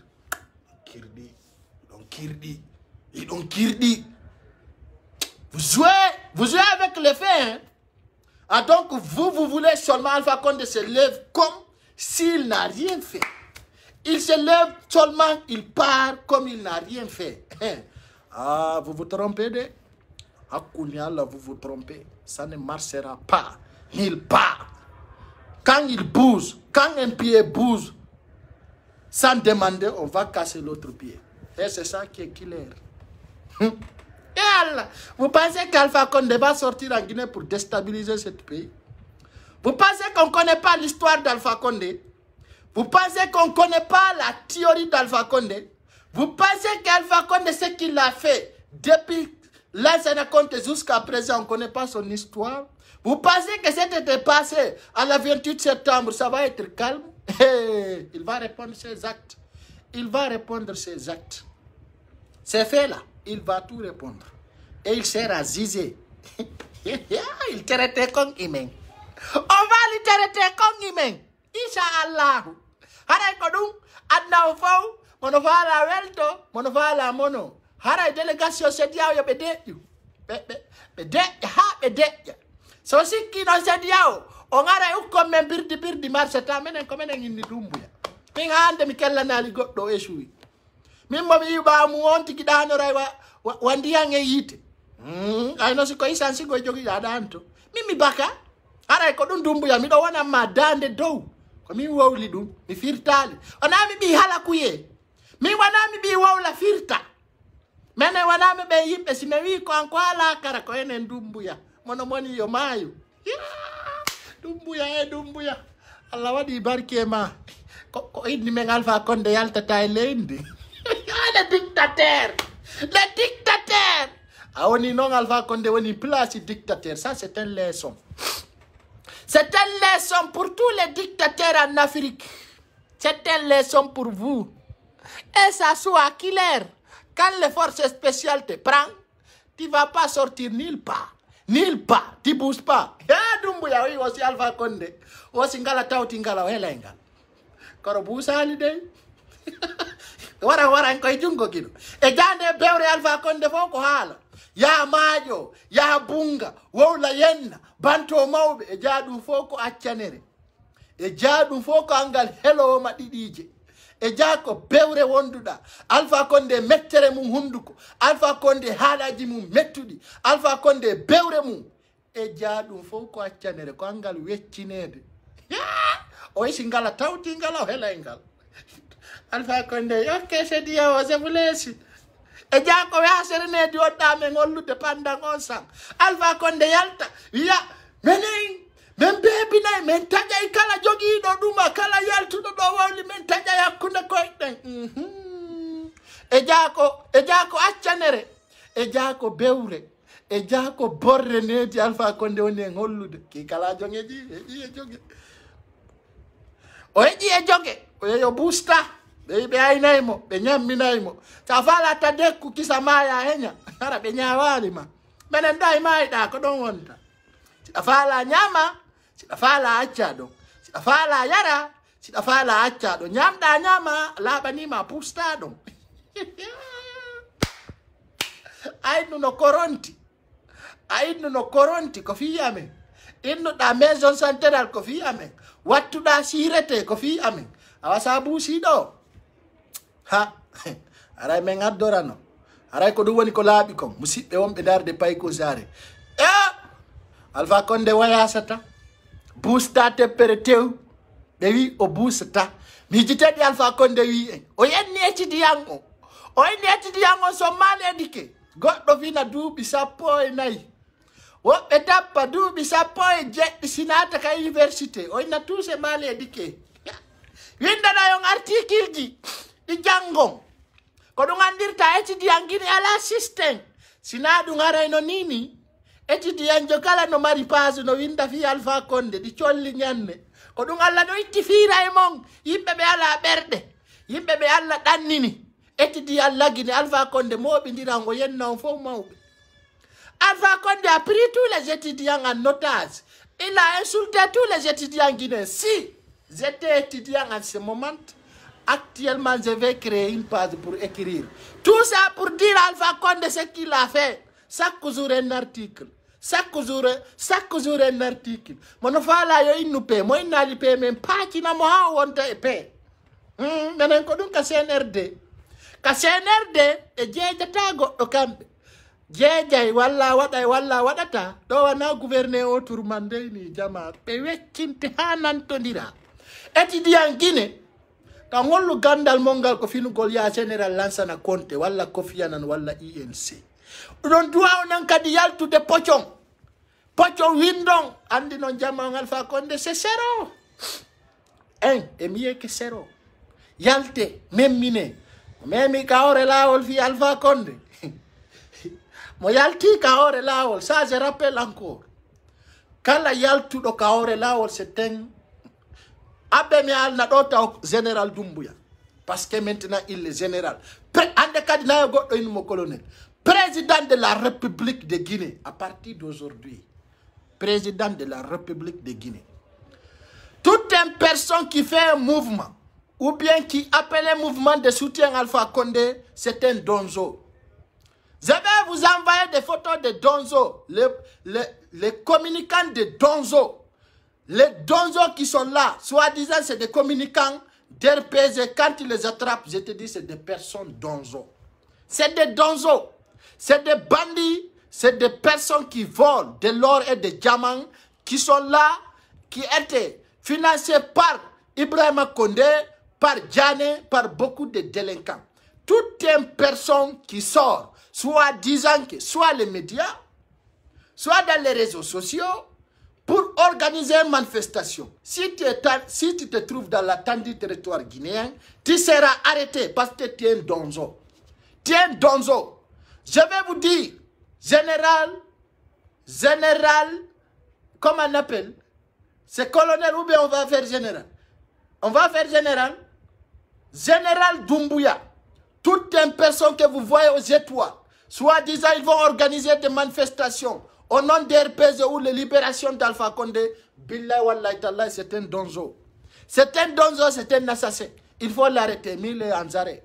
Ils ont kirdi. Vous jouez avec les faits, hein? Ah, donc vous voulez seulement Alpha Condé se lève comme s'il n'a rien fait. Il se lève seulement, il part comme il n'a rien fait. Ah, vous vous trompez de... vous vous trompez. Ça ne marchera pas. Il part. Quand il bouge, quand un pied bouge, sans demander, on va casser l'autre pied. Et c'est ça qui est clair. Et Allah, vous pensez qu'Alpha Condé va sortir en Guinée pour déstabiliser ce pays? Vous pensez qu'on ne connaît pas l'histoire d'Alpha Condé? Vous pensez qu'on ne connaît pas la théorie d'Alpha Condé? Vous pensez qu'Alpha Condé, ce qu'il a fait depuis l'ancien Conté jusqu'à présent, on ne connaît pas son histoire? Vous pensez que c'était passé à la 28 septembre, ça va être calme? Il va répondre ses actes. Il va répondre ses actes. C'est fait là. Il va tout répondre. Et il sera zizé. Il traite comme Imen. On va lui traiter comme Imen. Inch'Allah. Haray kodum, adna ufau, monofala welto, monofala mono. Haray délégation sediao ya bede. Bede, ha bede. So si kino sediao. Ongara ukome birdi marseta menen komenen indi dumbuya. Min hande mi kella nali goddo eshuwi. Min mo mi ba mu wonti kidano ray wandi yange yite. Ay no siko isan siko jogi yadanto. Mimi baka ara ko dum dumbuya mi do wana madande dow. Ko mi wawli dum mi firtali. Ona mi bi hala kuye. Mi wana mi bi wawla firta. Mene wana mi be yimbe si me wi ko anko ala kara ko enen dumbuya. Mono moni yo mayo. Dumbuya. Allah wadi barke ma. Ko inni men Alpha Condé yalta Thailand. Le dictateur. Ah, on y non Alpha Condé, on y place dictateur. Ça, c'est une leçon. C'est une leçon pour tous les dictateurs en Afrique. C'est une leçon pour vous. Et ça soit clair. Quand les forces spéciales te prennent, tu ne vas pas sortir nulle part. Nulle part. Tu ne bouges pas. Dumbuya, oui, aussi Alpha Condé. Aussi ngala tauti ngala welenga. Koro busali de. Wara nkoy jungo kilo. E jande bewre Alpha Condé foko hala. Ya majo, ya bunga, wawla yenna, banto mawbe e jadu foko accanere. E jadu foko angal hello ma didije. E jako bewre wonduda. Alpha Condé mettere mum hunduko. Alpha Condé halaji mum mettudi. Alpha Condé bewre mum. E jadu foko accanere ko angal weccinede. O isi ngala tawti ngala hela ngal. Alpha Condé, ok, c'est dit, je vous laisse. Et Diako ya serene di odame ngolu de pandang onsang. Alpha Condé yalta, ya, meneng, men baby na, men taja ikala jogi do duma, kala yaltu do wali, men taja yakuna koiten. E Diako achanere, e Diako beure, e Diako borre ne di Alpha Condé one ngolu de, ki kala jonge e joge. Oeji e joge, oyo booster. Be ainaimo, be nyaminaimo. Tafala tadeku kisa maya henya. Ara be nyawalima. Menendai mai da ko don wonta. Tafala nyama, tafala achado. Tafala yara, tafala achado. Nyamda nyama laba ni mapustado. Ainu no koronti kofi yame. Inno da maison centrale kofi yame. Watu da sirete kofi yame. Awasabu sido. Ha, aray men adorano. Aray ko du woni ko laabi ko musibbe wonbe darde pay ko jare. Alpha Condé wayasata. Busta teppere tew. Be wi o busta. Mi jitedi Alpha Condé wi en. O yenni etidi yango. O yenni etidi yango so mal edike. Goddo fina duubi sappo e nayi. Oh, étape pas d'où, mais ça peut être sinata ka université. On a tous ces mal éduqués. Winda na yon article di jangong. Ko do ngandirta étudiant gini ala assistant. Sina du ngara no nini. Étudiant jokala no mari pass no winda fi Alpha Condé di cholli nyanne. Ko do ngalla no itti fira e mon. Yimbe be ala berde. Yimbe be ala dannini. Étudiant lagini Alpha Condé mo bindirango yenna on fo mawbe. Alpha Condé a pris tous les étudiants en otage. Il a insulté tous les étudiants guinéens. Si j'étais étudiant en ce moment, actuellement je vais créer une page pour écrire. Tout ça pour dire Alpha Condé ce qu'il a fait. Chaque jour un article. Chaque jour un article. Mon fala yo il nous paie. Moi il n'a paie même pas qui n'a moi on te paie. Maintenant qu'on donc CNRD. CNRD et j'ai tago okambe. Jejay walla wadata do wana gouverneur autour mandé ni jama be weccinte hanantondira étudiant Guinée ta ngollu gandal mongal ko finu gol ya général Lansana Conté walla Kofi Annan walla INC don duwa onan kadi yaltu de pochon windon andi non jama Alpha Condé c'est zéro et mieux que zéro yalte même mine même ka ore la ol fi Alpha Condé mo yalti kaore laol, ça je rappelle encore. Quand la yaltu do kaore laol c'est un abemi al na dota général Doumbouya parce que maintenant il est général. Ande kadina go do mo colonel. Président de la République de Guinée à partir d'aujourd'hui. Président de la République de Guinée. Toute une personne qui fait un mouvement ou bien qui appelle un mouvement de soutien à Alpha Condé, c'est un donzo. Je vais vous envoyer des photos de Donzo, les communicants de Donzo. Les Donzo qui sont là, soi-disant c'est des communicants d'RPG. Quand ils les attrapent, je te dis c'est des personnes Donzo. C'est des Donzo. C'est des bandits, c'est des personnes qui volent de l'or et des diamants, qui sont là, qui étaient financés par Ibrahima Condé, par Djane, par beaucoup de délinquants. Toute une personne qui sort, soit disant que soit les médias, soit dans les réseaux sociaux, pour organiser une manifestation. Si tu te trouves dans l'attendue territoire guinéen, tu seras arrêté parce que tu es un donzo. Tu es un donzo. Je vais vous dire, général, comment on appelle? C'est colonel ou bien on va faire général? On va faire général. Général Doumbouya. Toute une personne que vous voyez aux étoiles, soi-disant, ils vont organiser des manifestations au nom des RPG ou les libérations d'Alpha Condé. Billah wallahi tallah, c'est un donzo. C'est un donzo, c'est un assassin. Il faut l'arrêter, mais il est en arrêt.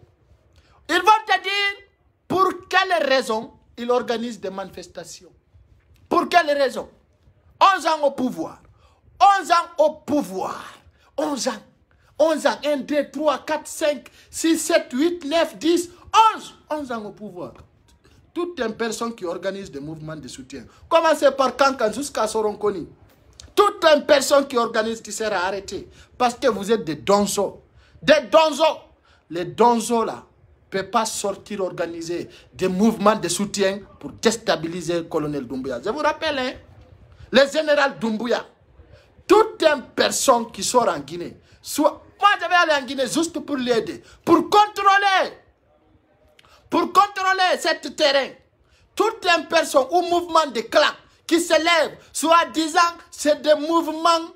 Ils vont te dire pour quelle raison il organise des manifestations. Pour quelle raison? 11 ans au pouvoir. 11 ans au pouvoir. 11 ans. 11 ans. 1, 2, 3, 4, 5, 6, 7, 8, 9, 10, 11. 11 ans au pouvoir. Toute une personne qui organise des mouvements de soutien. Commencez par Kankan jusqu'à Soronkoni. Toute une personne qui organise qui sera arrêtée. Parce que vous êtes des donzos. Des donzos. Les donzos là ne peuvent pas sortir organiser des mouvements de soutien pour déstabiliser le colonel Doumbouya. Je vous rappelle, hein, le général Doumbouya. Toute une personne qui sort en Guinée. Soit, moi je vais aller en Guinée juste pour l'aider. Pour contrôler ce terrain, toute une personne ou mouvement de clan qui se lève, soit disant c'est des mouvements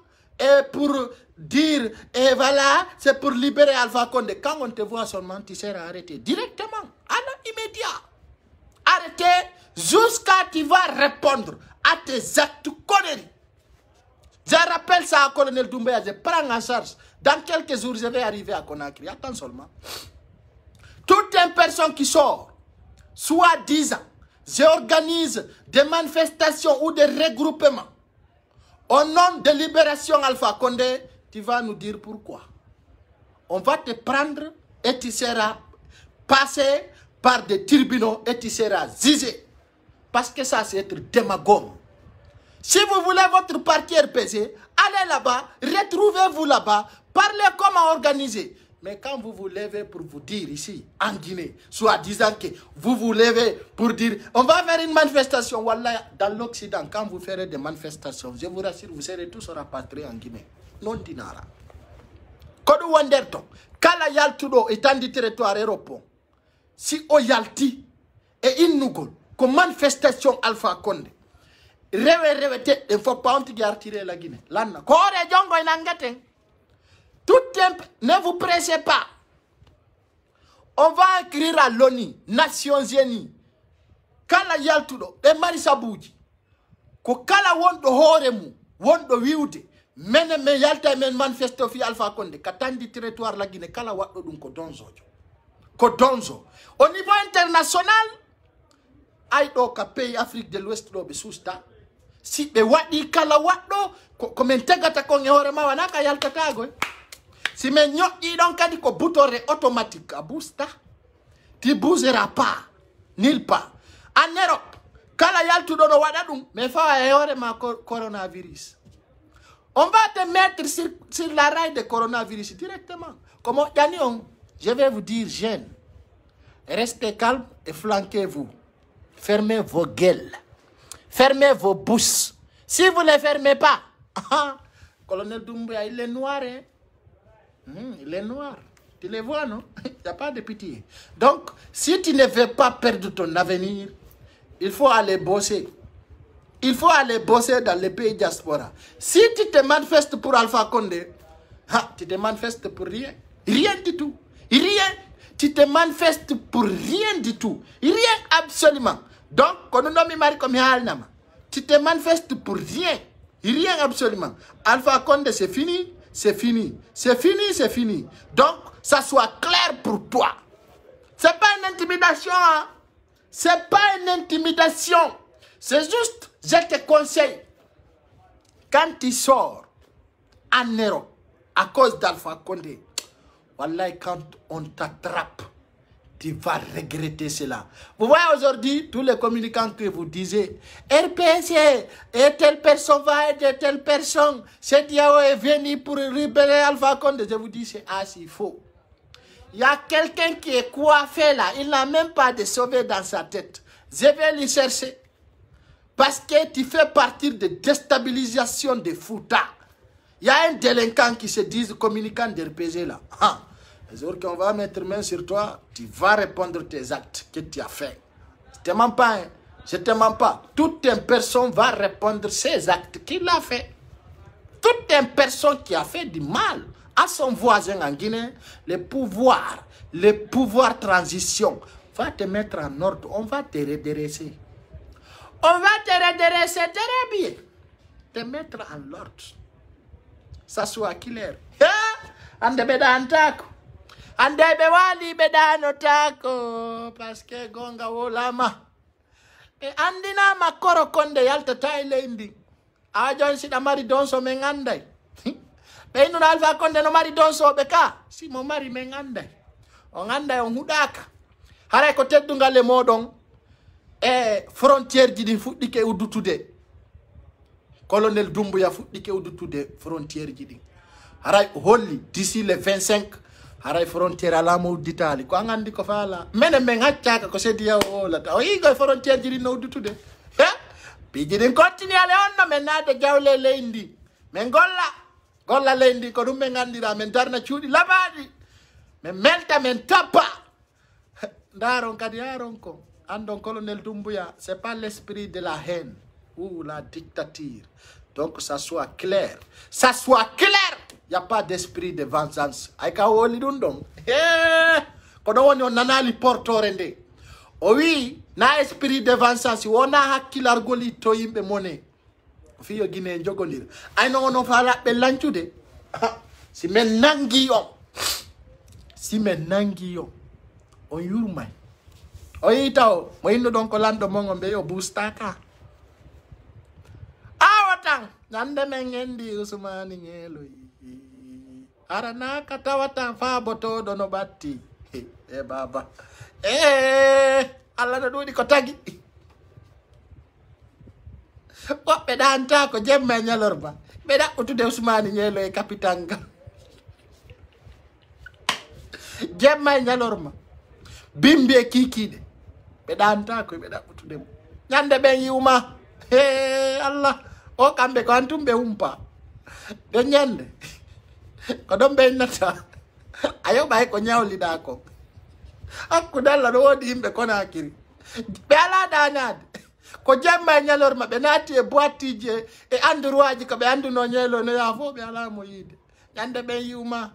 pour dire, et voilà, c'est pour libérer Alpha Condé. Quand on te voit seulement, tu seras arrêté directement, à l'immédiat. Arrêté jusqu'à tu vas répondre à tes actes conneries. Je rappelle ça à colonel Doumbouya, je prends en charge. Dans quelques jours, je vais arriver à Conakry. Attends seulement. Toute une personne qui sort, soit disant, j'organise des manifestations ou des regroupements au nom de Libération Alpha Condé, tu vas nous dire pourquoi. On va te prendre et tu seras passé par des tribunaux et tu seras zizé. Parce que ça, c'est être démagogue. Si vous voulez votre parti RPG, allez là-bas, retrouvez-vous là-bas, parlez comment organiser. Mais quand vous vous levez pour vous dire ici, en Guinée, soit disant que vous vous levez pour dire, on va faire une manifestation, voilà, dans l'Occident, quand vous ferez des manifestations, je vous rassure, vous serez tous rapatriés en Guinée. Non dinara. Kodu Wanderton, kala yaltudo étant du territoire européen, si o yalti et innugol, comme manifestation Alpha Condé, rewete, il ne faut pas retirer la Guinée. Lana, kore jongo inangeten. Tout tempo, ne vous pressez pas. On va écrire à l'ONU, Nations Unies. Kala yaltudo, e marisa buji. Ko kala wondo horemu, wondo wiude. Mene me yalta men manifesto fi Alpha Condé. Katandi territoire la Guinée, kala waddo dum ko donzo. Ko donzo. Au niveau international, aydo ka pays Afrique de l'Ouest do be susta. Si be wadi kala waddo, ko men tegata ko ngehorema wanaka yalta tago. Si men nyoti donc kadi ko butore automatique à booster, tu bougeras pas, nulle part. En Europe, kala yaltu do wadadum, mais fa yore ma coronavirus. On va te mettre sur la raille de coronavirus directement. Comment Yannion, je vais vous dire, jeune, restez calme et flanquez-vous. Fermez vos gueules. Fermez vos bouches. Si vous ne les fermez pas, colonel Doumbouya, il est noir, hein? Il est noir. Tu les vois, non? Il n'y a pas de pitié. Donc, si tu ne veux pas perdre ton avenir, il faut aller bosser. Il faut aller bosser dans les pays diaspora. Si tu te manifestes pour Alpha Condé, tu te manifestes pour rien. Rien du tout. Rien. Tu te manifestes pour rien du tout. Rien absolument. Donc, quand on a mis comme tu te manifestes pour rien. Rien absolument. Alpha Condé, c'est fini. C'est fini. C'est fini, c'est fini. Donc, ça soit clair pour toi. C'est pas une intimidation. Hein? C'est pas une intimidation. C'est juste, je te conseille, quand tu sors en Europe à cause d'Alpha Condé, voilà, quand on t'attrape, tu vas regretter cela. Vous voyez aujourd'hui, tous les communicants que vous disiez, RPC, et telle personne va aider telle personne, c'est Diao est venu pour libérer Alpha Condé. Je vous dis, c'est assez faux. Il y a quelqu'un qui est coiffé là, il n'a même pas de sauver dans sa tête. Je vais lui chercher. Parce que tu fais partie de déstabilisation de Fouta. Il y a un délinquant qui se dit communicant de RPG là. Les jours qu'on va mettre main sur toi, tu vas répondre tes actes que tu as fait. Je te mens pas, hein? Je te mens pas. Toute une personne va répondre ses actes qu'il a fait. Toute une personne qui a fait du mal à son voisin en Guinée, le pouvoir transition va te mettre en ordre. On va te redresser. On va te redresser très bien. Te mettre en ordre. Ça soit clair. Ande beda antako. Ande bewali beda notako. Parce que gonga wolama. E andina makoro konde yalta taile indi. Ajon si da mari donso mengandai. Be inu na Alpha Condé no mari donso beka. Si mo mari mengandai. On andai on hudaka. Hare ko teddunga le modon. E frontière di fuddike udutude. Colonel Doumbouya fuddike udutude frontière di. Haray holli d'ici le 25 haray frontière ala mo d'Italie ko ngandi ko fala mene men haccaka ko sedi ya wala ta o yigo frontière di no udutude bi di continue ale on men nade jawle lendi men golla lendi ko dum men ngandira men darna ciudi labadi men melta men tapa ndaron kadi yaron ko andon colonel Doumbouya c'est pas l'esprit de la haine ou la dictature. Donc ça soit clair. Ça soit clair. Il n'y a pas d'esprit de vengeance. Aïka woli dundong. Kono woni on nanali portorende. Oui, na esprit de vengeance. Wona hakilargoli to yimbe mone. Fiyo Guinée njogondir. Ayno ono fala be lancude. Si men nangi yo. Si men nangi yo. On yurmay. O yitao, mo indo donc lando mongo be yo boostaka. Awatang nande mengendi Usmani ngelo. Arana katawatang fa boto dono batti. Baba. Allah do di ko tagi. Ko be danta ko jemme nyalorba. Be da utude Usmani ngelo e kapitanga. jemma e ñalorma bimbi e kikiɗe ɓe ɗanta koye ɓe ɗaɓɓutude mo ñande ɓen yiwma he Allah o kamɓe ko antum ɓe humpa ɓe ñande ko ɗon ɓe innata a yoɓay ko ñawliɗa ko hakkude Allah ɗo woodi yimɓe Konakiri ɓe ala ɗanade ko jemma e ñalorma ɓe naati e boitiji e endroit ji ko ɓe anduno ñeelo no yaa fof ɓe ala mo yiide ñande ɓen yiwma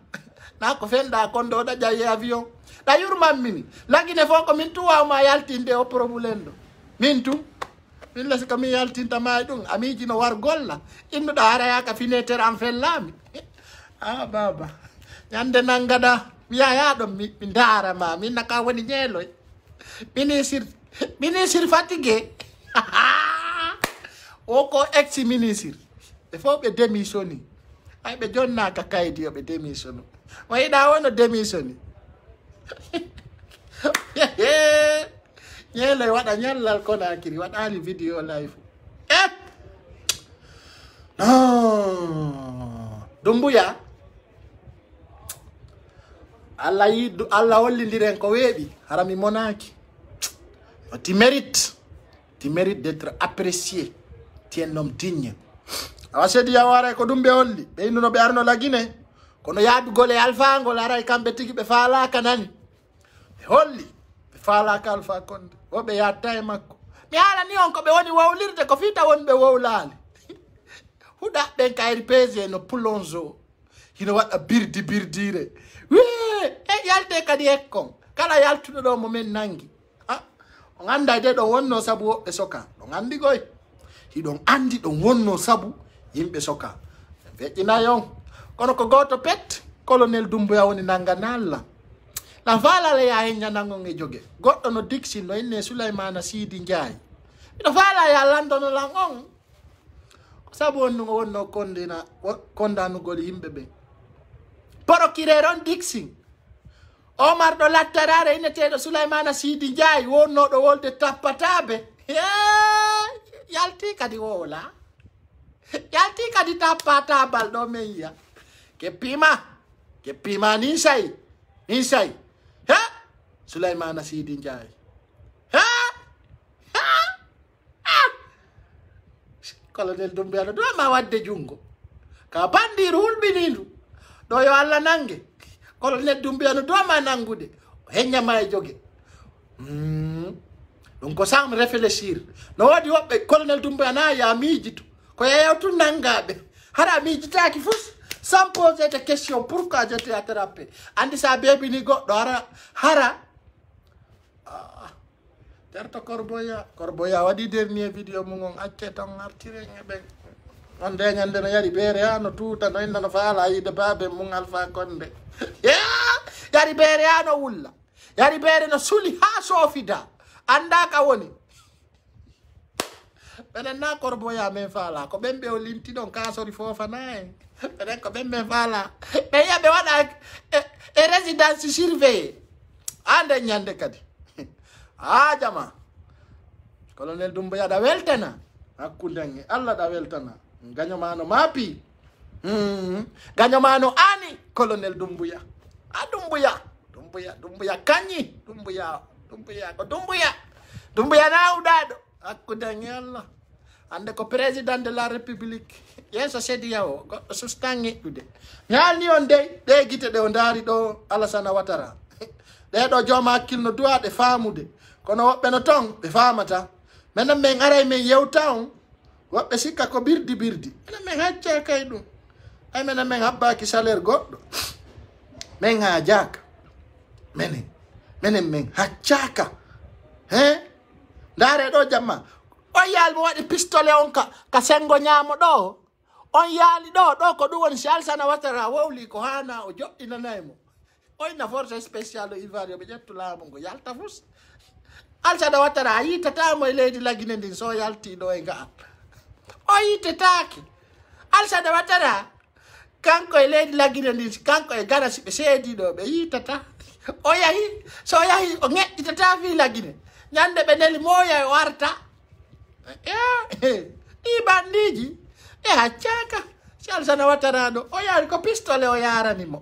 na ko fenɗa kon ɗo ɗaƴa e avion ɗa yurmammini lagine fof ko min tu wawma yaltinde o probléme ɗo min tum min lasi ko min yaltintama e ɗum amiji no war golla innuɗa harayaka finetere an fellami a baba ñande nanggaɗa mi yayaɗon mi darama min naka woni ñeeloy ministre fatigué o ko ex ministre ɓe fof ɓe démissioni ay ɓe jonnaka kaydi o ɓe démissioni o yiɗa wono démissioni ñeeloy waɗa ñallal Konakiri waɗali vidéo live Dumbuya Allah hollidiren ko weeɓi hara mi monaki tu mérites d'être apprécié tu es un homme digne awa sedi yawara ko ɗum ɓe holli ɓe innuno ɓe arno lagine kono yaadugol e alfangol aray kamɓe tigi ɓe faalaka nani ɓe holli ɓe faalaka Alpha Condé woɓe yatta e makko mi haalani on ko ɓe woni wawlirde ko fita wonɓe wowlaali huɗa ɓen kayri pg no plongeau hino waɗa birdire e yalte kadi ekkon kala yaltuɗo ɗo momin nangi on anda de ɗon wonno sabu woɓɓe soka ɗon andi goy hiɗon andi ɗon wonno sabu yimɓe soka feƴƴinayon kono ko goto pet colonel Dumbuya woni nangana Allah lan faalala ya hen ñanangon e jogue goɗɗo no dixi no inne Souleymana Sidi Ndiaye miɗo faala ya landono lan on sabu wonnugo wonno kondanugol yimɓe ɓe procureur on dixi Omar ɗo lattarare inneteɗo Souleymana Sidi Ndiaye wonnoɗo wolde tappataɓe yalti kadi wola yalti kadi tappatabal ɗo men yiya keppima nin say he Souleymana Sidi Ndiaye colonel Dumbuya ɗo ma wadde jungo ka bandiru hulɓinindu ɗo yo Allah nange colonel Dumbuya no doma nangude heññama e jogue ɗum ko sam réfléchir no waɗi woɓɓe colonel Dumbuya na ya miijito ko yeyawtu nangaɓe hara miijitaki fus sans poser de question pourquoi j'étais attrapé andi sa beɓini goɗɗo hara terto Corboya waɗi dernier vidéo mum on acce tan artireñe ɓen on de ñande no yari beere ha no tuuta no inna no faala yiide baabe mum Alpha Condé yari beere ha no wulla yari beere no suli ha soofida anda ka woni ɓenen na Corboya men faala ko ɓen ɓe o linti ɗon kasori fofana en ɓenen ko ɓen men faala ɓe yiya ɓe waɗa e résidence surveillé ande ñande kadi ha jama colonel Dumbuya ɗa weltana hakkude Allah ɗa weltana gañomano maapi gañomano ani colonel Dumbuya a Dumbuya kañi Dumbuya ko Dumbuya nawɗaɗo hakkude Allah ande ko président de la république yeeso sediya o goɗɗo sustan eƴƴude mi haalni on dey ɗe guite ɗe o daari ɗo Alassane Ouattara ɗeɗo jooma hakkil no duwa ɗe faamude kono woɓɓe no ton ɓe famata minen min aray min yewta on woɓɓe sikka ko birdi minen min hacce kay ɗum ay minen min habbaki salaire goɗɗo min hajaka minen min haccaka he ndaare ɗo jamma on yaali mo waɗi pistolet on ka sengo ñaamo ɗo on yaali ɗo ko ɗum woni si Alassane Ouattara wowli ko hana o joɗɗinanaymo oyna force spécial o ivoire ɓe ƴettu laamu ngo yalta fus Alassane Ouattara a yitatamo e leydi lagine ndin so yalti ɗo e ga'a o yitetaki Alassane Ouattara kanko e leydi lagine ndin kanko e Ghana si ɓe seedi ɗo ɓe yitata o yahi so yahi o ŋeƴƴitata fi lagine ñande ɓe neli moya e warta ɗi bandiji e haccaka si Alassane Ouattara ɗo o yaari ko pistolet o yaranimo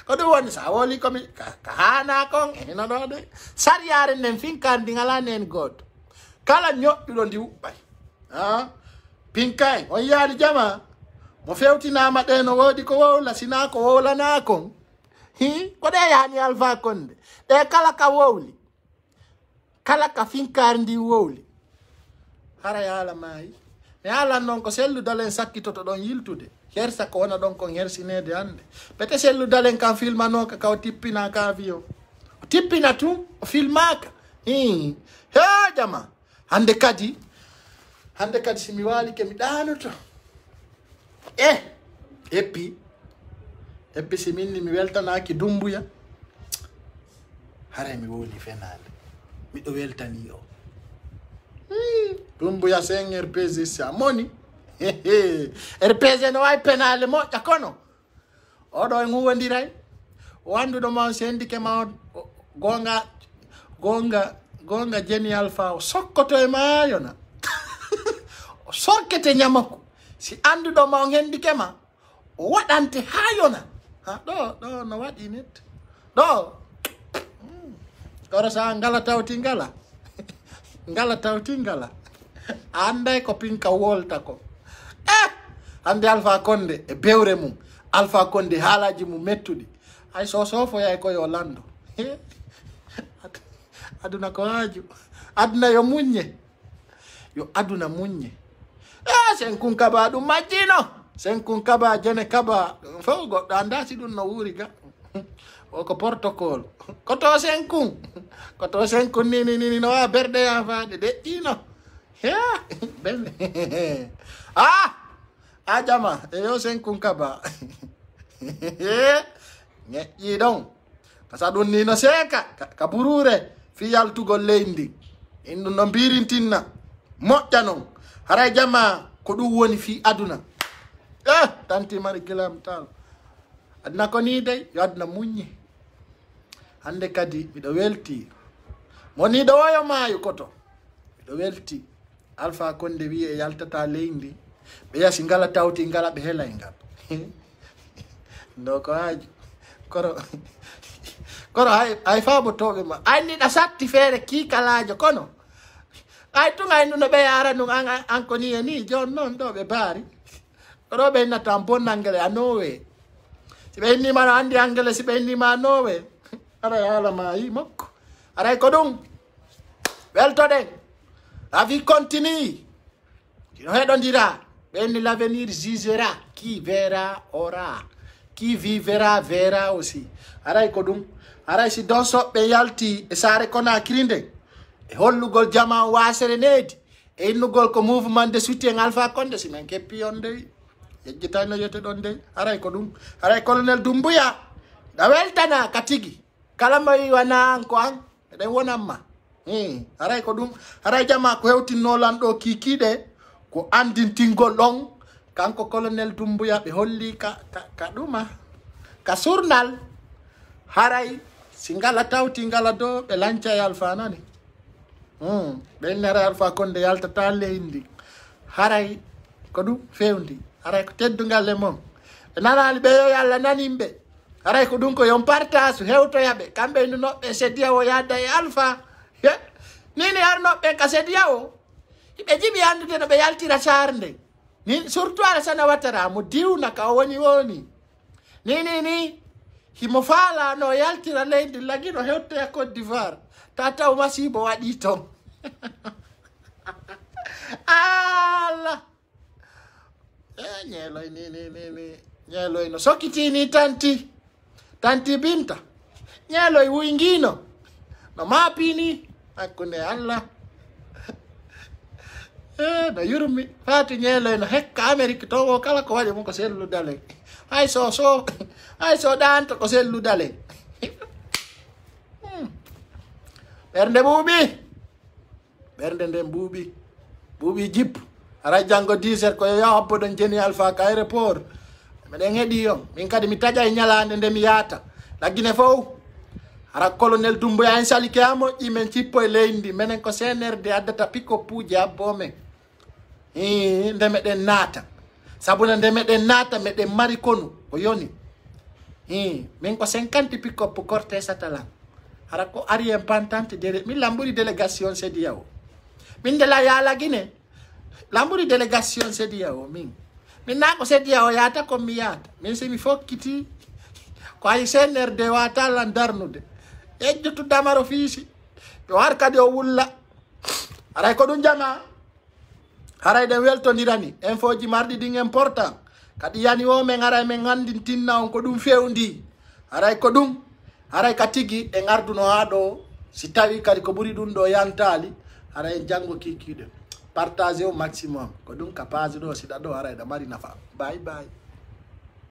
ko do woni sa woli ko mi ka hana kon ina do de sariyare nen finkandi ngala nen god kala nyobbido ndi ubbay pinkay on yaali jama mo fewtinama de no wodi ko wowla sina ko wowlana kon ko de yani Alpha Condé de kala ka wowli kala ka finkar ndi wowli hara yala mai me ala non ko sellu dalen sakkito to don yiltude hersa ko wona don ko hersinede ande pete sellu dalen kan filmano ka o tippina ka vio tippina tu filmaka he jama hande kadi simi wali ke mi danoto epi siminni mi weltanaki Dumbuya hare mi woli fenade mi do weltani o Dumbuya sen RPG sa moni RPG no ay penale mo jakono odo en huwandiray wandu do ma sendi ke ma gonga Jenny Alpha o sokkoto e mayona o sokkete nyamako si andu do ma hendi ke ma o wadante hayona do no wadi net do kora sa ngala tawtingala ngala tawtingala ande ko pinka wolta ko ande Alpha Condé e bewre mum Alpha Condé halaji mum mettudi ay sofo yay ko yo lando aduna ko haju aduna yo munye yo aduna munye sen kun kaba dum majino sen kun kaba jene kaba fo goddo anda si dun no wuri ga o ko protocol ko to sen kun ni no berde ya faade de ino ben jama yo sen kun kaba yi don kasa dun ni no seka ka burure fi yaltugol leyndi indu no birintinna moƴƴanon haray jama ko ɗum woni fi aduna tanti mari gilam tal aduna ko ni dey yo aduna muññi hande kadi miɗo welti moniɗo oyo maayo koto miɗo welti Alpha Condé wi e yaltata leydi ɓe yasi ngala tawti ngala ɓe helay ngal ndo ko haaju kono ay faabo toɓe ma ay niɗa satti feere kiikalajo kono ay tungay nuno ɓe yara nun an ko ni e ni jon noon ɗo ɓe baari koɗo ɓe innata bon angele a nowe si ɓe innima no andi angele si ɓe innima a nowe ara haala ma yi mokko aray ko ɗum weltoɗen la vie continue no heɗodira ɓe inni l'avenir jugera qui verra aura qui vivra verra aussi aray ko ɗum aray si don soɓɓe yalti e saare Conakry nde e hollugol jama wasere needi e innugol ko mouvement de soutien Alpha Condé si men keppi on dey yejjitay no yete ɗon dey aray ko ɗum aray colonel Dumbuya ɗa weltana ka tigi kala mo wana an ko an eɗen wonanma aray ko ɗum aray jama ko hewtinnolan ɗo kikiɗe ko andintingol ɗon kanko colonel Dumbuya ɓe holli ka ɗuma ka surnal haray si ngala tawti ngala do ɓe lanca e Alpha nani ɓe innere Alpha Condé yaltata leydi haray ko ɗum fewndi haray ko teddugal e mom ɓe nanali ɓe yo Allah nanimɓe haray ko ɗum ko yon partage hewtoyaɓe kamɓe innunoɓɓe Sedia o yadda e Alpha nini arnoɓɓe ka Sedia o ɓe jiɓi andude no ɓe yaltira sarde ni surtout Alassane Ouattara mo diwna ka o woni ni himo faala no yaltira leydi lagino hewtoya Côte d'Ivoire tataw masibo waɗi ton Allah ñeeloy ni ñeeloy no sokkitini tanti Binta ñeeloy wuyngino no maapini hakkunde Allah no yurmi faati ñeeloy no hekka Amérique to o kala ko waɗi mo ko selludale hay so ɗanto ko selludale ɓernde nden buuɓi jippu ara janngo 10h ko yo habboɗon Jenny Alpha ka aéroport meɗen heeɗi yon min kadi mi taƴa e ñalande nde mi yaata laggine fof ara colonel Dumbuya en salike ha moƴƴi men cippo e leydi menen ko CNRD addata pick-up uji abbo men nde meɗen naata sabuna nde meɗen naata meɗen mari konu ko yoni min ko 50 pick-up pour corté satalang ara ko ari impantante de min lamburi délégation c'est diawo min de la yala Guinée lamburi délégation c'est diawo min na ko c'est diawo yata ko mi yata min se mi fokkiti ko ay sener de wata landarnude ejjutu damaro fiisi to har kadi o wulla aray ko dum jama haray de weltondirani info ji mardi ding important kadi yani o men aray men ngandi tinna on ko dum fewndi aray ko dum aray katigi e ngarduno ha do si tawi kadi ko buri dum do yantali aray jango kikide partager au maximum ko dum capage do sida do aray da mari nafa bye bye